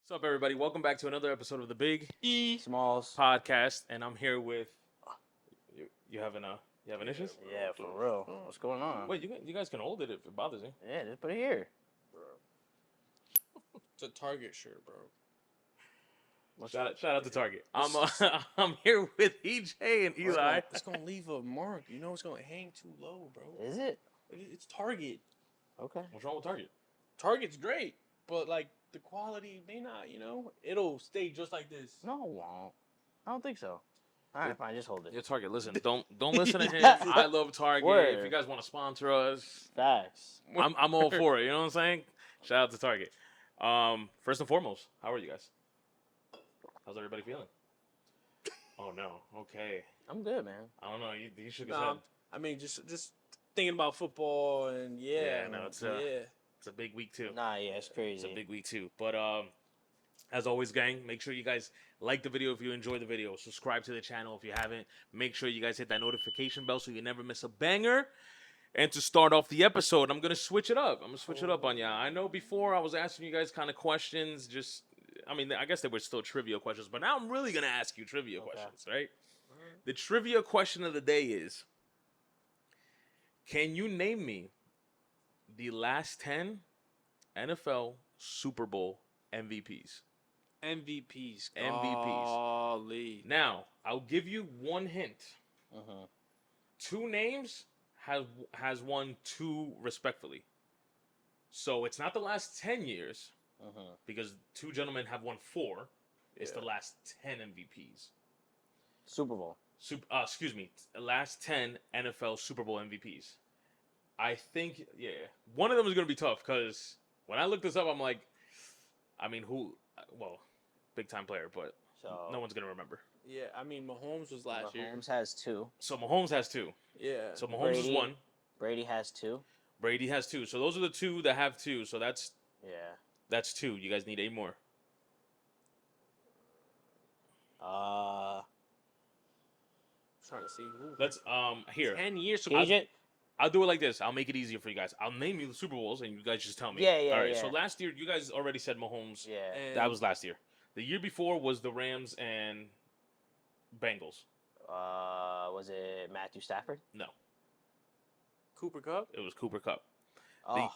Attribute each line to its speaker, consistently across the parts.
Speaker 1: What's up, everybody? Welcome back to another episode of the Big
Speaker 2: Smallz
Speaker 1: Podcast, and I'm here with you having issues?
Speaker 2: Yeah, for real. What's going on?
Speaker 1: Wait, you guys can hold it if it bothers you.
Speaker 2: Yeah, just put it here.
Speaker 3: It's a Target shirt, bro.
Speaker 1: Shout out to Target. I'm here with EJ and Eli.
Speaker 3: It's gonna leave a mark. You know, it's gonna hang too low, bro.
Speaker 2: Is it?
Speaker 3: It's Target.
Speaker 2: Okay.
Speaker 1: What's wrong with Target?
Speaker 3: Target's great, but like the quality may not. You know, it'll stay just like this.
Speaker 2: No, it won't. I don't think so. All right, fine. Just hold it.
Speaker 1: Yeah, Target. Listen, don't listen to him. I love Target.
Speaker 2: Word.
Speaker 1: If you guys want to sponsor us,
Speaker 2: Facts.
Speaker 1: I'm all for it. You know what I'm saying? Shout out to Target. First and foremost, how are you guys? How's everybody feeling? Oh no. Okay.
Speaker 2: I'm good, man.
Speaker 1: I don't know. You shook his head.
Speaker 3: I mean, just thinking about football and
Speaker 1: Yeah, no, it's a big week too.
Speaker 2: Nah, yeah, it's crazy.
Speaker 1: It's a big week too. But as always, gang, make sure you guys like the video if you enjoy the video. Subscribe to the channel if you haven't. Make sure you guys hit that notification bell so you never miss a banger. And to start off the episode, I'm gonna switch it up. I'm gonna switch it up on y'all. I know before I was asking you guys kind of questions. I guess they were still trivia questions, but now I'm really gonna ask you trivia questions, right? The trivia question of the day is: can you name me the last 10 NFL Super Bowl MVPs?
Speaker 3: MVPs.
Speaker 1: MVPs.
Speaker 3: Golly.
Speaker 1: Now, I'll give you one hint. Two names has won two respectfully. So it's not the last 10 years because two gentlemen have won 4. It's the last 10 MVPs.
Speaker 2: Super Bowl.
Speaker 1: Last 10 NFL Super Bowl MVPs. I think, one of them is going to be tough because when I looked this up, I'm like, who? Well, big time player, but no one's going to remember.
Speaker 3: Yeah, I mean, Mahomes was last year.
Speaker 2: Mahomes has 2.
Speaker 1: So Mahomes has 2.
Speaker 3: Yeah.
Speaker 1: So Mahomes is 1.
Speaker 2: Brady has 2.
Speaker 1: Brady has 2. So those are the 2 that have 2. So that's 2. You guys need 8 more.
Speaker 3: Trying to see who.
Speaker 1: Let's here.
Speaker 3: 10 years.
Speaker 1: I'll do it like this. I'll make it easier for you guys. I'll name you the Super Bowls, and you guys just tell me.
Speaker 2: Yeah.
Speaker 1: All right. So last year, you guys already said Mahomes.
Speaker 2: Yeah.
Speaker 1: That was last year. The year before was the Rams and Bengals.
Speaker 2: Was it Matthew Stafford?
Speaker 1: No.
Speaker 3: Cooper Kupp?
Speaker 1: It was Cooper Kupp.
Speaker 2: Oh,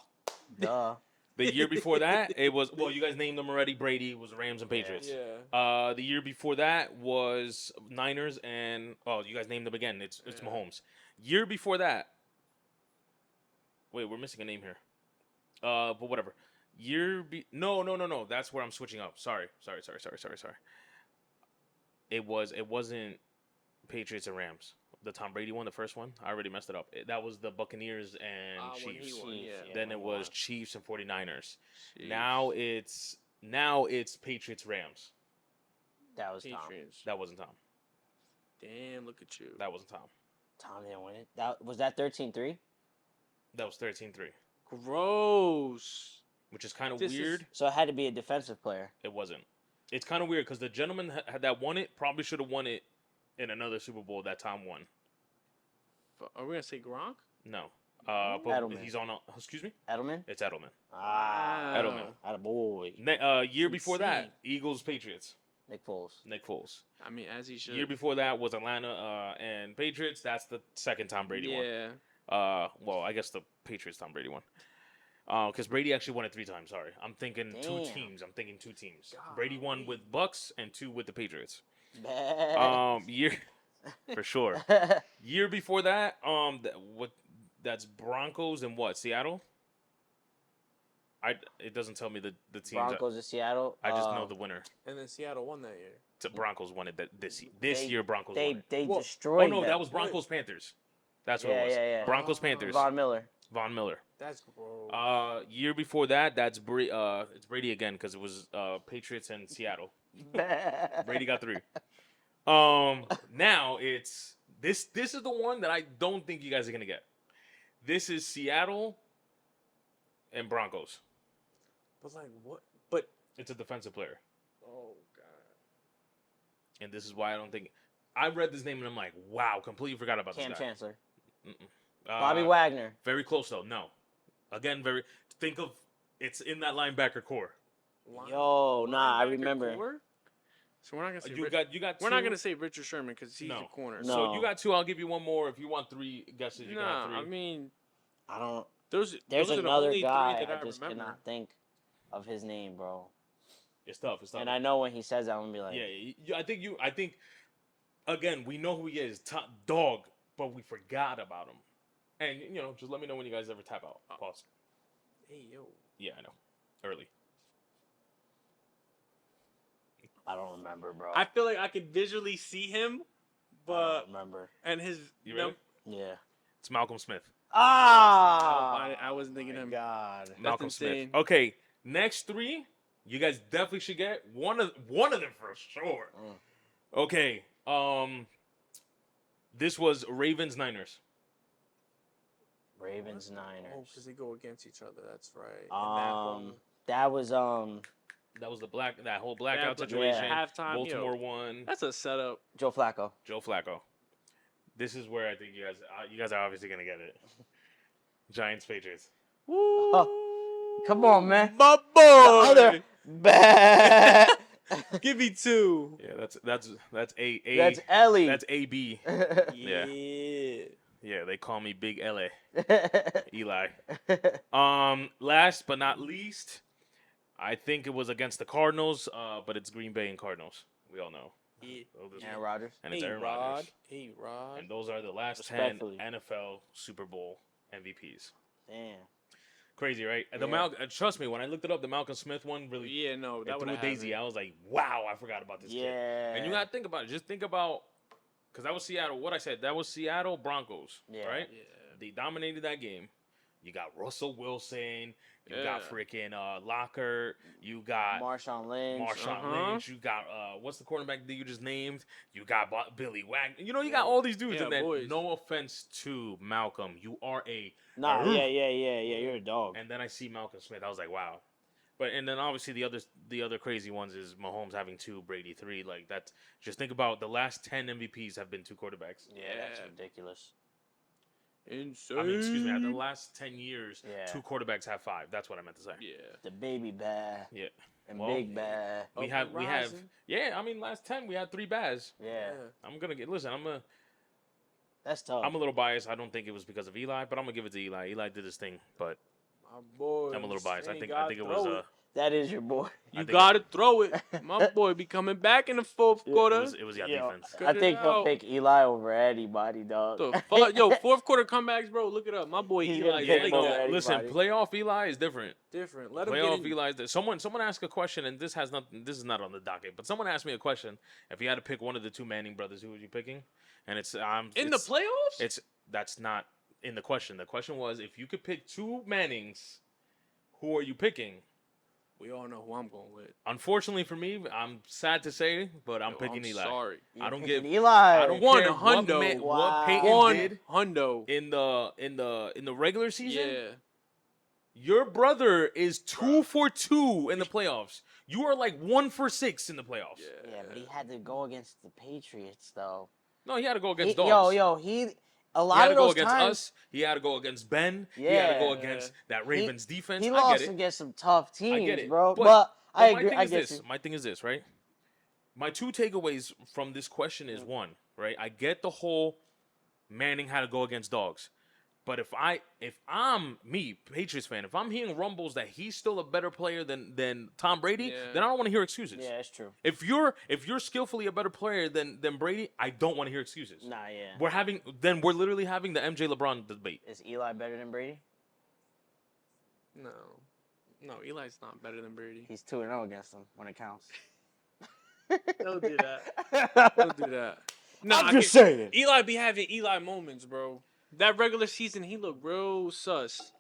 Speaker 2: duh.
Speaker 1: The year before that, it was, you guys named them already. Brady was Rams and Patriots.
Speaker 3: Yeah.
Speaker 1: The year before that was Niners and, you guys named them again. It's Mahomes. Year before that, wait, we're missing a name here. But whatever. No. That's where I'm switching up. Sorry. It wasn't Patriots and Rams. The Tom Brady one, the first one. I already messed it up. That was the Buccaneers and Chiefs. Then it was Chiefs and 49ers. Chiefs. Now it's Patriots Rams.
Speaker 2: That was
Speaker 3: Patriots.
Speaker 1: That wasn't Tom.
Speaker 3: Damn, look at you.
Speaker 1: That wasn't Tom.
Speaker 2: Tom didn't win it. Was that 13-3?
Speaker 1: That was 13-3.
Speaker 3: Gross.
Speaker 1: Which is kind of weird.
Speaker 2: So it had to be a defensive player.
Speaker 1: It wasn't. It's kind of weird because the gentleman that won it probably should have won it in another Super Bowl that Tom won.
Speaker 3: Are we going to say Gronk?
Speaker 1: No.
Speaker 2: Edelman.
Speaker 1: He's on. Excuse me?
Speaker 2: Edelman?
Speaker 1: It's Edelman.
Speaker 2: Edelman.
Speaker 1: Attaboy. Year before that, Eagles, Patriots.
Speaker 2: Nick Foles.
Speaker 3: I mean, as he should.
Speaker 1: Year before that was Atlanta and Patriots. That's the second Tom Brady one.
Speaker 3: Yeah.
Speaker 1: I guess the Patriots Tom Brady one. Because Brady actually won it 3 times. Sorry, I'm thinking 2 teams.
Speaker 3: God.
Speaker 1: Brady won with Bucks and 2 with the Patriots.
Speaker 2: Bad.
Speaker 1: Year for sure. Year before that, that's Broncos and what? Seattle. It doesn't tell me the teams.
Speaker 2: Broncos of Seattle.
Speaker 1: I just know the winner.
Speaker 3: And then Seattle won that year.
Speaker 1: Broncos won it this year. Broncos won it.
Speaker 2: They destroyed.
Speaker 1: Oh no,
Speaker 2: them.
Speaker 1: that was Broncos Panthers. That's what it was.
Speaker 2: Yeah.
Speaker 1: Broncos Panthers.
Speaker 2: Von Miller.
Speaker 3: That's gross.
Speaker 1: Year before that, it's Brady again because it was Patriots and Seattle. Brady got 3. Now it's this is the one that I don't think you guys are gonna get. This is Seattle and Broncos.
Speaker 3: But like what? But
Speaker 1: it's a defensive player.
Speaker 3: Oh god.
Speaker 1: And this is why I don't think I read this name and I'm like, wow, completely forgot about this guy.
Speaker 2: Cam Chancellor.
Speaker 1: Bobby
Speaker 2: Wagner.
Speaker 1: Very close though. No. Again, think of it's in that linebacker core.
Speaker 2: Yo, nah, I
Speaker 3: linebacker
Speaker 2: remember.
Speaker 3: core? So we're not gonna say
Speaker 1: You got
Speaker 3: we're
Speaker 1: two.
Speaker 3: not gonna say Richard Sherman because he's
Speaker 1: No.
Speaker 3: a corner.
Speaker 2: No.
Speaker 1: So you got two. I'll give you one more. If you want three guesses, you can have
Speaker 3: Nah,
Speaker 1: three.
Speaker 3: I mean,
Speaker 2: I don't.
Speaker 3: those
Speaker 2: There's
Speaker 3: are the
Speaker 2: another
Speaker 3: only
Speaker 2: guy
Speaker 3: three that
Speaker 2: I just
Speaker 3: remember.
Speaker 2: cannot think of his name, bro.
Speaker 1: It's tough. It's tough.
Speaker 2: And I know when he says that, I'm gonna be like,
Speaker 1: Yeah, I think. Again, we know who he is, top dog, but we forgot about him. And just let me know when you guys ever tap out. Pause.
Speaker 3: Hey yo.
Speaker 1: Yeah, I know. Early.
Speaker 2: I don't remember, bro.
Speaker 3: I feel like I could visually see him,
Speaker 2: I
Speaker 3: but
Speaker 2: don't remember.
Speaker 3: and his.
Speaker 1: You ready?
Speaker 2: Yeah.
Speaker 1: It's Malcolm Smith.
Speaker 3: I wasn't thinking him.
Speaker 2: God.
Speaker 1: Malcolm
Speaker 3: insane.
Speaker 1: Smith. Okay, next three, you guys definitely should get one of them for sure. Okay. This was Ravens Niners.
Speaker 2: Ravens
Speaker 3: Oh,
Speaker 2: Niners.
Speaker 3: because they go against each other. That's right.
Speaker 2: That was
Speaker 1: That was that whole blackout
Speaker 3: Yeah,
Speaker 1: situation.
Speaker 3: halftime,
Speaker 1: Baltimore won.
Speaker 3: That's a setup.
Speaker 2: Joe Flacco.
Speaker 1: Joe Flacco. This is where I think you guys are obviously gonna get it. Giants Patriots.
Speaker 2: Oh, come on, man.
Speaker 3: My boy.
Speaker 2: The other bad.
Speaker 3: Give me two.
Speaker 1: Yeah, that's a
Speaker 2: That's Ellie.
Speaker 1: That's AB.
Speaker 3: Yeah.
Speaker 1: Yeah, they call me Big LA. Eli. Last but not least, I think it was against the Cardinals, but it's Green Bay and Cardinals. We all know.
Speaker 3: Yeah.
Speaker 2: Aaron Rodgers.
Speaker 1: And it's Aaron Rodgers.
Speaker 3: Hey, Rod.
Speaker 1: And those are the last 10
Speaker 2: Respectfully.
Speaker 1: NFL Super Bowl MVPs.
Speaker 2: Damn.
Speaker 1: Crazy, right? The
Speaker 2: Yeah.
Speaker 1: Trust me, when I looked it up, the Malcolm Smith one really
Speaker 3: Yeah, no, that
Speaker 1: threw
Speaker 3: would
Speaker 1: a daisy. I was like, wow, I forgot about this kid.
Speaker 2: Yeah.
Speaker 1: And you gotta think about it. Just think about, because that was Seattle. What I said, that was Seattle Broncos,
Speaker 2: Yeah.
Speaker 1: right?
Speaker 3: Yeah.
Speaker 1: They dominated that game. You got Russell Wilson. You got
Speaker 3: Yeah.
Speaker 1: freaking Locker. You got
Speaker 2: Marshawn Lynch.
Speaker 1: Marshawn Lynch. You got what's the quarterback that you just named? You got Billy Wagner. You got all these dudes.
Speaker 3: Yeah,
Speaker 1: And then
Speaker 3: boys.
Speaker 1: no offense to Malcolm, you are a
Speaker 2: Nah,
Speaker 1: Roof.
Speaker 2: yeah. You're a dog.
Speaker 1: And then I see Malcolm Smith. I was like, wow. And then obviously the other crazy ones is Mahomes having 2, Brady 3. Like that's just think about the last 10 MVPs have been 2 quarterbacks.
Speaker 2: Yeah, that's ridiculous.
Speaker 3: Insane.
Speaker 1: I mean, excuse me, the last 10 years,
Speaker 2: Yeah.
Speaker 1: 2 quarterbacks have 5. That's what I meant to say.
Speaker 3: Yeah.
Speaker 2: The baby bear
Speaker 1: Yeah.
Speaker 2: and
Speaker 1: Well,
Speaker 2: big bear.
Speaker 1: We
Speaker 3: Up
Speaker 1: have
Speaker 3: and
Speaker 1: we have
Speaker 3: rising.
Speaker 1: yeah, I mean last 10 we had 3 Baz.
Speaker 2: Yeah.
Speaker 1: I'm going to get
Speaker 2: That's tough.
Speaker 1: I'm a little biased. I don't think it was because of Eli, but I'm going to give it to Eli. Eli did his thing, but
Speaker 3: My boy.
Speaker 1: I'm a little biased. I
Speaker 3: You
Speaker 1: think
Speaker 3: gotta
Speaker 1: it was
Speaker 3: throw it.
Speaker 2: That is your boy.
Speaker 1: I
Speaker 3: You
Speaker 1: think
Speaker 3: gotta throw it. My boy be coming back in the fourth quarter.
Speaker 1: it was your
Speaker 2: Yo,
Speaker 1: defense.
Speaker 3: Cut
Speaker 2: I
Speaker 3: it
Speaker 2: think he'll
Speaker 3: out.
Speaker 2: pick Eli over anybody, dog.
Speaker 3: The fuck? Yo, fourth quarter comebacks, bro. Look it up. My boy
Speaker 2: He's
Speaker 3: Eli
Speaker 2: gonna
Speaker 3: is
Speaker 2: get
Speaker 3: like
Speaker 2: him over
Speaker 3: that.
Speaker 2: anybody.
Speaker 1: Listen, playoff Eli is different.
Speaker 3: Different. Let him get
Speaker 1: Playoff
Speaker 3: in.
Speaker 1: Eli is someone asked a question, and this has nothing. This is not on the docket, but someone asked me a question. If you had to pick one of the 2 Manning brothers, who would you picking? And it's
Speaker 3: In the playoffs?
Speaker 1: That's not in the question. The question was if you could pick 2 Mannings, who are you picking?
Speaker 3: We all know who I'm going with.
Speaker 1: Unfortunately for me, I'm sad to say, but I'm
Speaker 3: Yo,
Speaker 1: picking Eli.
Speaker 3: Sorry.
Speaker 1: I don't
Speaker 2: You're
Speaker 1: give
Speaker 2: picking Eli.
Speaker 1: I don't
Speaker 3: One
Speaker 1: care
Speaker 3: hundo.
Speaker 1: what
Speaker 2: Wow.
Speaker 1: Peyton
Speaker 3: One
Speaker 1: did
Speaker 3: hundo.
Speaker 1: in the regular season.
Speaker 3: Yeah.
Speaker 1: Your brother is 2 for 2 in the playoffs. You are like 1 for 6 in the playoffs.
Speaker 2: Yeah, but he had to go against the Patriots, though.
Speaker 1: No, he had to go against
Speaker 2: He-
Speaker 1: dogs.
Speaker 2: a
Speaker 1: He
Speaker 2: lot
Speaker 1: had to
Speaker 2: of
Speaker 1: go
Speaker 2: those
Speaker 1: against
Speaker 2: times,
Speaker 1: us. He had to go against Ben. He had to go
Speaker 3: Yeah.
Speaker 1: against that Ravens defense.
Speaker 2: he
Speaker 1: I
Speaker 2: lost
Speaker 1: get it.
Speaker 2: against some tough
Speaker 1: I
Speaker 2: teams,
Speaker 1: get it.
Speaker 2: bro.
Speaker 1: But
Speaker 2: But I
Speaker 1: my
Speaker 2: agree.
Speaker 1: thing
Speaker 2: I
Speaker 1: is
Speaker 2: get
Speaker 1: this.
Speaker 2: you.
Speaker 1: My thing is this, right? My 2 takeaways from this question is one, right? I get the whole Manning had to go against dogs. But if I'm me, Patriots fan, if I'm hearing rumbles that he's still a better player than Tom Brady,
Speaker 3: Yeah.
Speaker 1: then I don't want to hear excuses.
Speaker 2: Yeah, it's true.
Speaker 1: If you're skillfully a better player than Brady, I don't want to hear excuses.
Speaker 2: Nah, yeah.
Speaker 1: We're literally having the MJ LeBron debate.
Speaker 2: Is Eli better than Brady?
Speaker 3: No. No, Eli's not better than Brady.
Speaker 2: He's 2-0 against them when it counts.
Speaker 3: Don't do that. Don't do that. No,
Speaker 2: I'm just saying.
Speaker 3: Eli be having Eli moments, bro. That regular season, he looked real sus.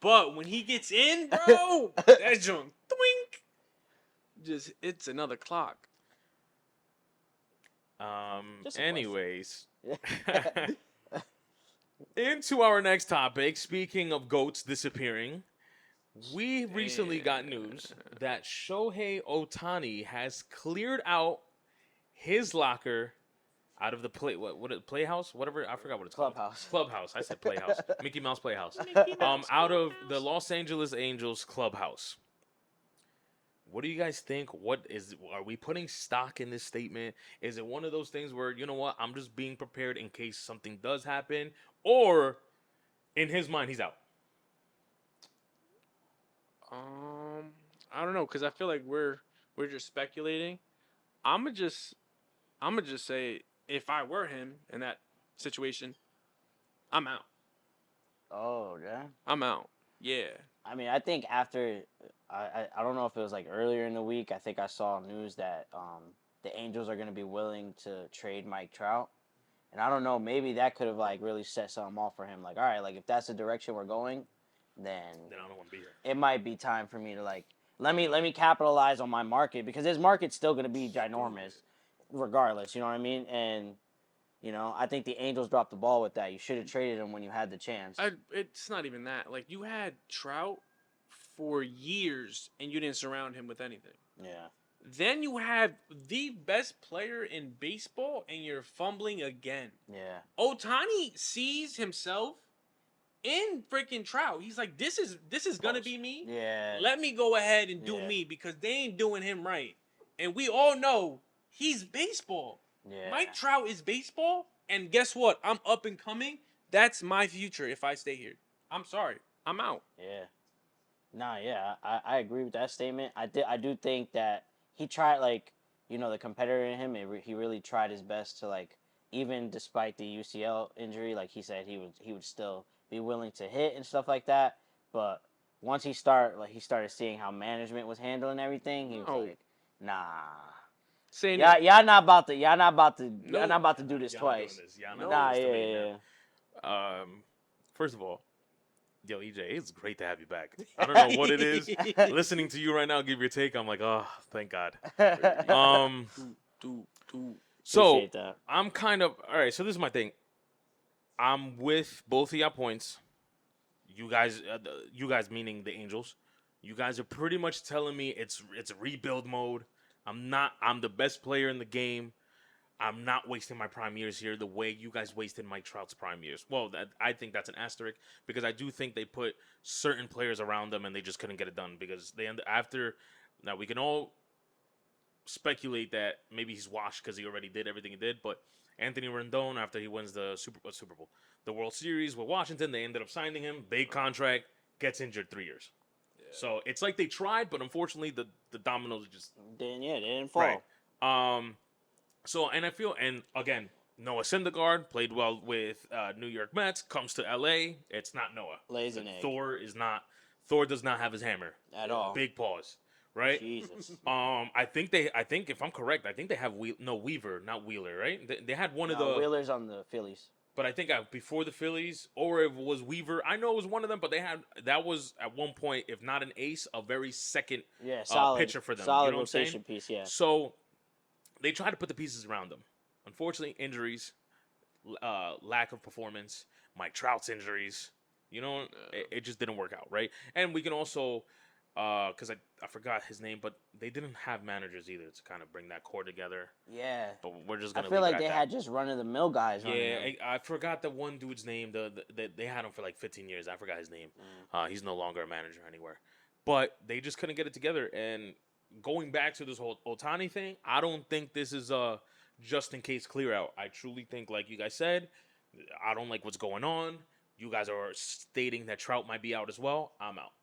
Speaker 3: But when he gets in, bro, that junk, twink. Just, it's another clock.
Speaker 2: Just a
Speaker 1: Anyways, into our next topic. Speaking of goats disappearing, we recently got news that Shohei Ohtani has cleared out his locker out of the playhouse, whatever, I forgot what it's
Speaker 2: Clubhouse.
Speaker 1: called. Clubhouse. I said playhouse. Mickey Mouse Playhouse. Out of the Los Angeles Angels clubhouse. What do you guys think? Are we putting stock in this statement? Is it one of those things where, you know what, I'm just being prepared in case something does happen? Or in his mind, he's out?
Speaker 3: I don't know, cause I feel like we're just speculating. I'ma just I'ma just say if I were him in that situation, I'm out.
Speaker 2: Oh, yeah.
Speaker 3: I'm out. Yeah.
Speaker 2: I mean, I think after, I don't know if it was like earlier in the week. I think I saw news that the Angels are going to be willing to trade Mike Trout, and I don't know. Maybe that could have like really set something off for him. Like, all right, like if that's the direction we're going, then
Speaker 1: Then I don't want to be here.
Speaker 2: it might be time for me to like let me capitalize on my market because his market's still going to be ginormous, regardless. You know what I mean? And I think the Angels dropped the ball with that. You should have traded him when you had the chance.
Speaker 3: It's not even that. Like you had Trout for years and you didn't surround him with anything.
Speaker 2: Yeah.
Speaker 3: Then you have the best player in baseball and you're fumbling again.
Speaker 2: Yeah.
Speaker 3: Ohtani sees himself in freaking Trout. He's like, this is gonna be me.
Speaker 2: Yeah.
Speaker 3: Let me go ahead and do
Speaker 2: Yeah.
Speaker 3: me because they ain't doing him right. And we all know he's baseball.
Speaker 2: Yeah.
Speaker 3: Mike Trout is baseball, and guess what? I'm up and coming. That's my future if I stay here. I'm sorry. I'm out.
Speaker 2: Yeah. Nah, yeah, I agree with that statement. I do think that he tried, like, the competitor in him, he really tried his best to, like, even despite the UCL injury, like he said, he would still be willing to hit and stuff like that. But once he started seeing how management was handling everything, he was
Speaker 3: No.
Speaker 2: like, nah.
Speaker 3: Saying
Speaker 2: Y'all not about to do this
Speaker 1: Y'all not
Speaker 2: twice.
Speaker 1: doing this. Y'all
Speaker 3: No.
Speaker 1: not
Speaker 2: Nah,
Speaker 1: doing this to
Speaker 2: yeah,
Speaker 1: me,
Speaker 2: yeah.
Speaker 1: man. First of all, yo, EJ, it's great to have you back. I don't know what it is. Listening to you right now, give your take. I'm like, oh, thank God. So
Speaker 2: Appreciate that.
Speaker 1: I'm kind of all right. So this is my thing. I'm with both of y'all points. You guys, meaning the Angels. You guys are pretty much telling me it's rebuild mode. I'm the best player in the game. I'm not wasting my prime years here the way you guys wasted Mike Trout's prime years. Well, I think that's an asterisk because I do think they put certain players around them and they just couldn't get it done because now we can all speculate that maybe he's washed because he already did everything he did. But Anthony Rendon, after he wins the Super Bowl, the World Series with Washington, they ended up signing him, big contract, gets injured 3 years. Yeah. So it's like they tried, but unfortunately the dominoes just
Speaker 2: they didn't fall.
Speaker 1: Right. So, and I feel, and again, Noah Syndergaard played well with New York Mets, comes to LA. It's not Noah.
Speaker 2: Lays an egg.
Speaker 1: Thor does not have his hammer.
Speaker 2: At all.
Speaker 1: Big pause. Right?
Speaker 2: Jesus.
Speaker 1: I think if I'm correct, I think they have Weaver, not Wheeler, right? They had one of the
Speaker 2: Wheeler's on the Phillies.
Speaker 1: But I think before the Phillies, or if it was Weaver, I know it was one of them. But that was at one point, if not an ace, a very second
Speaker 2: solid
Speaker 1: pitcher for them.
Speaker 2: Solid
Speaker 1: you know what I'm
Speaker 2: rotation
Speaker 1: saying?
Speaker 2: piece, yeah.
Speaker 1: So they tried to put the pieces around them. Unfortunately, injuries, lack of performance, Mike Trout's injuries. It just didn't work out, right? And we can also, because I forgot his name, but they didn't have managers either to kind of bring that core together.
Speaker 2: Yeah.
Speaker 1: But we're just gonna.
Speaker 2: I feel like they had just run of the mill guys.
Speaker 1: Yeah, I forgot the one dude's name. They had him for like 15 years. I forgot his name. He's no longer a manager anywhere. But they just couldn't get it together. And going back to this whole Ohtani thing, I don't think this is a just in case clear out. I truly think, like you guys said, I don't like what's going on. You guys are stating that Trout might be out as well. I'm out.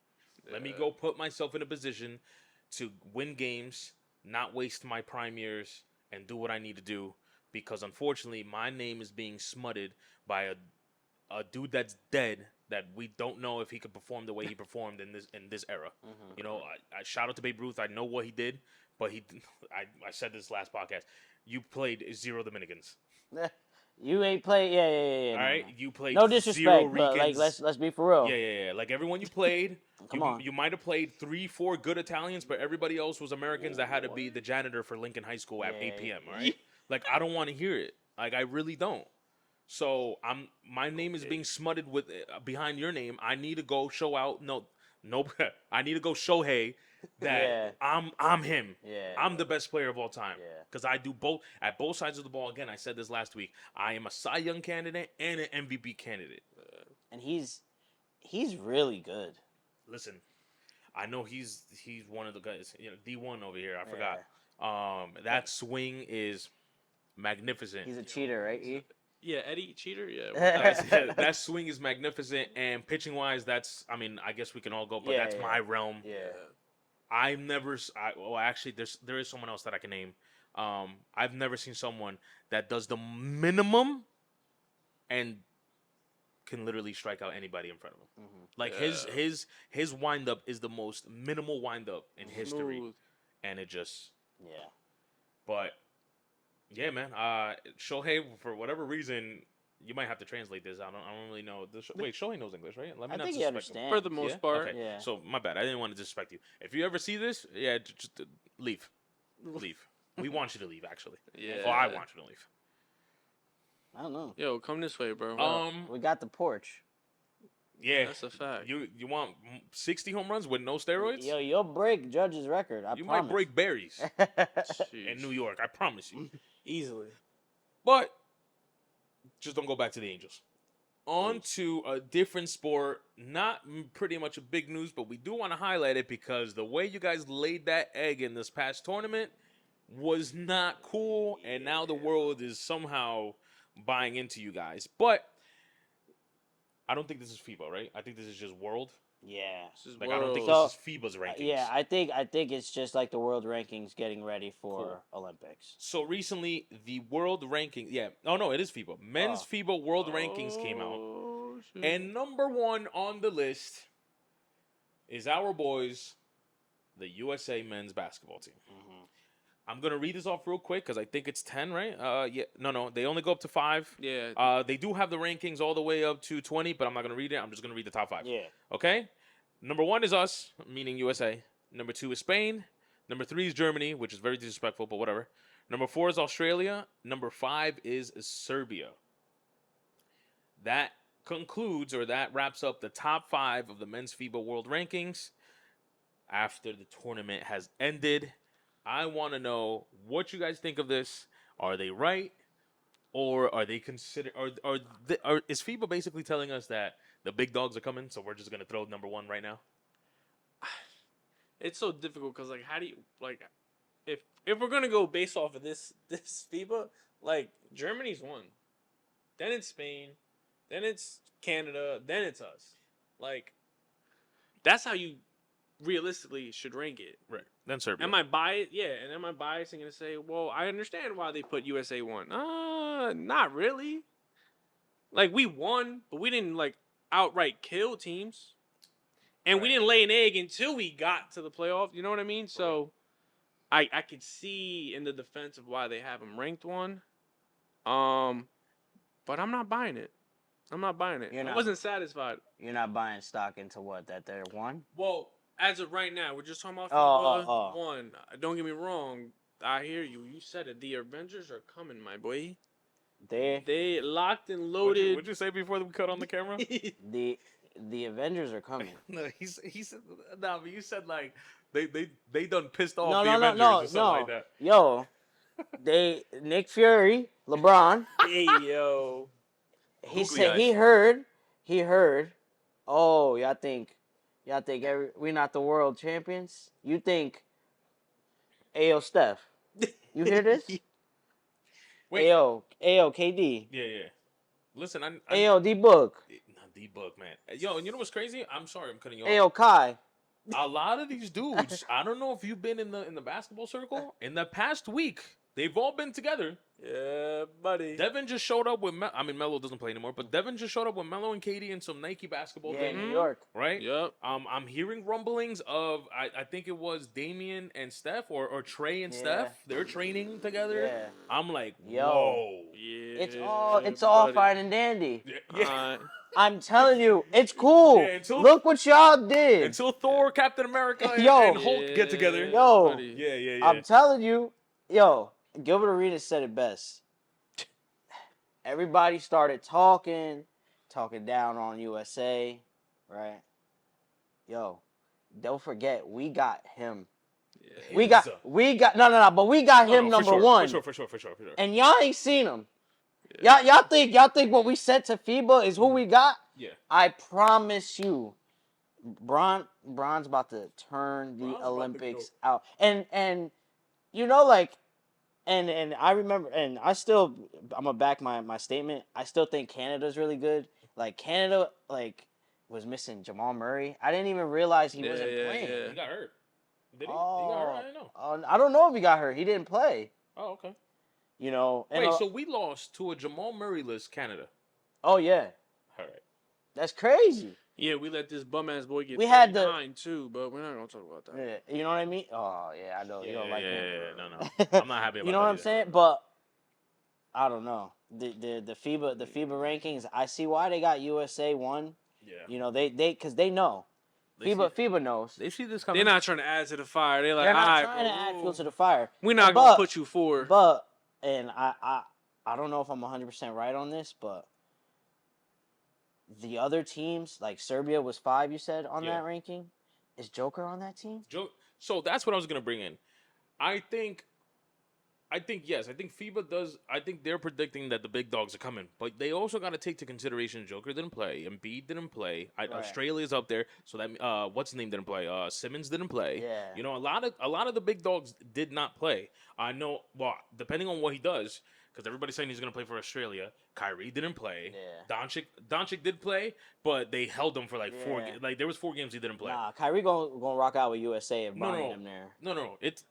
Speaker 1: Yeah. Let me go put myself in a position to win games, not waste my prime years, and do what I need to do. Because unfortunately, my name is being smutted by a dude that's dead that we don't know if he could perform the way he performed in this era. Mm-hmm. I shout out to Babe Ruth. I know what he did, but I said this last podcast. You played 0 Dominicans.
Speaker 2: You ain't played, yeah.
Speaker 1: All right, you played
Speaker 2: no disrespect,
Speaker 1: 0
Speaker 2: but like let's be for real.
Speaker 1: Yeah. Like everyone you played,
Speaker 2: Come on.
Speaker 1: You might have played 3-4 good Italians, but everybody else was Americans that had to be the janitor for Lincoln High School at 8 p.m. All right, like I don't want to hear it. Like I really don't. So my name is being smutted with behind your name. I need to go show out. No. I need to go Shohei that I'm him.
Speaker 2: Yeah.
Speaker 1: I'm the best player of all time.
Speaker 2: Yeah.
Speaker 1: Because I do at both sides of the ball. Again, I said this last week. I am a Cy Young candidate and an MVP candidate.
Speaker 2: And he's really good.
Speaker 1: Listen, I know he's one of the guys. D1 over here. I forgot. That swing is magnificent.
Speaker 2: He's a cheater, right? E?
Speaker 3: Yeah, Eddie cheater. Yeah.
Speaker 1: That swing is magnificent, and pitching wise, that's. I mean, I guess we can all go, but
Speaker 2: Yeah,
Speaker 1: that's
Speaker 2: yeah.
Speaker 1: my realm.
Speaker 2: Yeah.
Speaker 1: I've never. Well, actually, there is someone else that I can name. I've never seen someone that does the minimum and can literally strike out anybody in front of him.
Speaker 2: Mm-hmm.
Speaker 1: Like his windup is the most minimal windup in history,
Speaker 3: Smooth.
Speaker 1: and it just.
Speaker 2: Yeah.
Speaker 1: But yeah, man. Shohei, for whatever reason, you might have to translate this. I don't really know. Wait, Shohei knows English, right? Let me
Speaker 2: I
Speaker 1: not
Speaker 2: think
Speaker 1: disrespect
Speaker 2: you
Speaker 1: him.
Speaker 2: understand.
Speaker 3: For the most part.
Speaker 1: Okay.
Speaker 2: Yeah.
Speaker 1: So my bad. I didn't want to disrespect you. If you ever see this, yeah, just leave. Leave. We want you to leave, actually.
Speaker 3: Yeah.
Speaker 1: Or I want you to leave.
Speaker 2: I don't know.
Speaker 3: Yo, come this way, bro.
Speaker 2: We got the porch.
Speaker 1: Yeah.
Speaker 3: That's a fact.
Speaker 1: You want 60 home runs with no steroids?
Speaker 2: Yo, you'll break Judge's record. I
Speaker 1: You
Speaker 2: promise.
Speaker 1: might break Barry's in
Speaker 3: Jeez.
Speaker 1: New York. I promise you.
Speaker 3: Easily.
Speaker 1: But just don't go back to the Angels. On to a different sport. Not pretty much a big news, but we do want to highlight it because the way you guys laid that egg in this past tournament was not cool, and now the world is somehow buying into you guys. But I don't think this is FIBA, right? I think this is just world.
Speaker 2: Yeah.
Speaker 3: This is
Speaker 1: Like I don't think
Speaker 3: world.
Speaker 1: this is FIBA's rankings.
Speaker 2: Yeah, I think it's just like the world rankings getting ready for Olympics.
Speaker 1: So recently, the world ranking, oh no, it is FIBA. Men's FIBA World Rankings came out,
Speaker 3: Oh, shoot.
Speaker 1: and number one on the list is our boys, the USA men's basketball team.
Speaker 2: Mm-hmm.
Speaker 1: I'm gonna read this off real quick because I think it's 10, right? No, they only go up to 5.
Speaker 3: Yeah.
Speaker 1: They do have the rankings all the way up to 20, but I'm not gonna read it. I'm just gonna read the top 5.
Speaker 2: Yeah.
Speaker 1: Okay. Number 1 is us, meaning USA. Number 2 is Spain. Number 3 is Germany, which is very disrespectful, but whatever. Number 4 is Australia. Number 5 is Serbia. That concludes, or that wraps up the top 5 of the men's FIBA World Rankings after the tournament has ended. I want to know what you guys think of this. Are they right? Or are they considered? Is FIBA basically telling us that the big dogs are coming, so we're just gonna throw number 1 right now?
Speaker 3: It's so difficult because how do you if we're gonna go based off of this FIBA, Germany's 1, then it's Spain, then it's Canada, then it's us. That's how you realistically should rank it.
Speaker 1: Right. Then Serbia.
Speaker 3: Am I biased? Yeah, and am I biased and gonna say, well, I understand why they put USA 1. Not really. We won, but we didn't outright kill teams. And we didn't lay an egg until we got to the playoffs. You know what I mean? So I could see in the defense of why they have them ranked 1. But I'm not buying it. I wasn't satisfied.
Speaker 2: You're not buying stock into what? That they're 1?
Speaker 3: Well, as of right now, we're just talking about FIBA 1. Don't get me wrong. I hear you. You said it. The Avengers are coming, my boy. They locked and loaded.
Speaker 1: What'd you say before we cut on the camera?
Speaker 2: The Avengers are coming.
Speaker 1: No, he said no, but you said they done pissed off
Speaker 2: No,
Speaker 1: the
Speaker 2: no,
Speaker 1: Avengers
Speaker 2: no,
Speaker 1: or something
Speaker 2: no.
Speaker 1: like that.
Speaker 2: Yo, Nick Fury, LeBron.
Speaker 3: Hey, yo.
Speaker 2: He
Speaker 1: Googly
Speaker 2: said eyes. he heard. Oh, y'all think we not the world champions? You think? Ayo, Steph. You hear this?
Speaker 1: Wait.
Speaker 2: Ayo, KD.
Speaker 1: Yeah. Listen, I
Speaker 2: Ayo, D Book.
Speaker 1: not D-Book, man. Yo, and you know what's crazy? I'm sorry, I'm cutting you off.
Speaker 2: Ayo, Kai.
Speaker 1: A lot of these dudes, I don't know if you've been in the basketball circle. In the past week, they've all been together.
Speaker 3: Yeah, buddy.
Speaker 1: Devin just showed up with Melo doesn't play anymore, but Devin just showed up with Melo and Katie in some Nike basketball
Speaker 2: Yeah,
Speaker 1: thing,
Speaker 2: New York.
Speaker 1: right?
Speaker 3: Yep.
Speaker 1: I'm hearing rumblings of I think it was Damian and Steph or Trey and Steph. They're training together.
Speaker 2: Yeah.
Speaker 1: I'm like,
Speaker 2: Yo.
Speaker 1: whoa.
Speaker 3: Yeah.
Speaker 2: It's all
Speaker 3: buddy.
Speaker 2: fine and dandy.
Speaker 1: Yeah.
Speaker 2: I'm telling you, it's cool.
Speaker 1: Yeah,
Speaker 2: Look what y'all did.
Speaker 1: Until Thor, Captain America, and,
Speaker 2: Yo.
Speaker 1: and Hulk get together.
Speaker 2: Yo.
Speaker 3: buddy.
Speaker 1: Yeah.
Speaker 2: I'm telling you, Gilbert Arenas said it best. Everybody started talking down on USA, right? Yo, don't forget we got him.
Speaker 3: Yeah.
Speaker 2: We got but we got him number 1.
Speaker 1: For sure.
Speaker 2: And y'all ain't seen him. Y'all think what we sent to FIBA is who we got?
Speaker 1: Yeah.
Speaker 2: I promise you, Bron, Bron's about to turn the
Speaker 1: Bron's about to
Speaker 2: Olympics
Speaker 1: go.
Speaker 2: out, and you know, like, and I remember, and I still, I'm gonna back my statement. I still think Canada's really good. Like Canada, like was missing Jamal Murray. I didn't even realize he wasn't playing.
Speaker 3: yeah.
Speaker 1: He got hurt. Did he? He got hurt?
Speaker 2: Oh,
Speaker 1: I didn't know.
Speaker 2: I don't know if he got hurt. He didn't play.
Speaker 1: Oh, okay.
Speaker 2: You know, and
Speaker 1: Wait, so we lost to a Jamal Murray-less Canada.
Speaker 2: oh yeah,
Speaker 1: All right.
Speaker 2: that's crazy.
Speaker 3: Yeah, we let this bum ass boy get
Speaker 2: We had the-
Speaker 3: 39 too, but we're not gonna talk about that.
Speaker 2: Yeah, you know what I mean? Oh yeah, I know you don't like him.
Speaker 1: No. I'm not happy about
Speaker 2: You know what
Speaker 1: that
Speaker 2: I'm
Speaker 1: either.
Speaker 2: saying? But I don't know. The FIBA rankings. I see why they got USA 1.
Speaker 1: Yeah.
Speaker 2: You know they because they know. FIBA knows.
Speaker 1: They see this coming.
Speaker 3: They're not trying to add to the fire. They're like,
Speaker 2: They're not
Speaker 3: all right,
Speaker 2: trying to
Speaker 3: bro,
Speaker 2: add fuel to the fire.
Speaker 3: we're not
Speaker 2: But-
Speaker 3: gonna put you forward.
Speaker 2: But and I don't know if I'm 100% right on this, but the other teams like Serbia was 5. You said on
Speaker 1: Yeah.
Speaker 2: that ranking. Is Joker on that team?
Speaker 1: So that's what I was gonna bring in. I think yes. I think FIBA does. I think they're predicting that the big dogs are coming, but they also got to take to consideration Joker didn't play, Embiid didn't play,
Speaker 2: Right.
Speaker 1: Australia's up there, so that what's his name didn't play, Simmons didn't play.
Speaker 2: Yeah.
Speaker 1: You know, a lot of the big dogs did not play. I know. Well, depending on what he does, because everybody's saying he's gonna play for Australia. Kyrie didn't play.
Speaker 2: Yeah.
Speaker 1: Doncic did play, but they held him for like four.
Speaker 2: Yeah.
Speaker 1: Like there was 4 games he didn't play.
Speaker 2: Nah, Kyrie gonna rock out with USA if Bronny
Speaker 1: No.
Speaker 2: them there.
Speaker 1: No. It's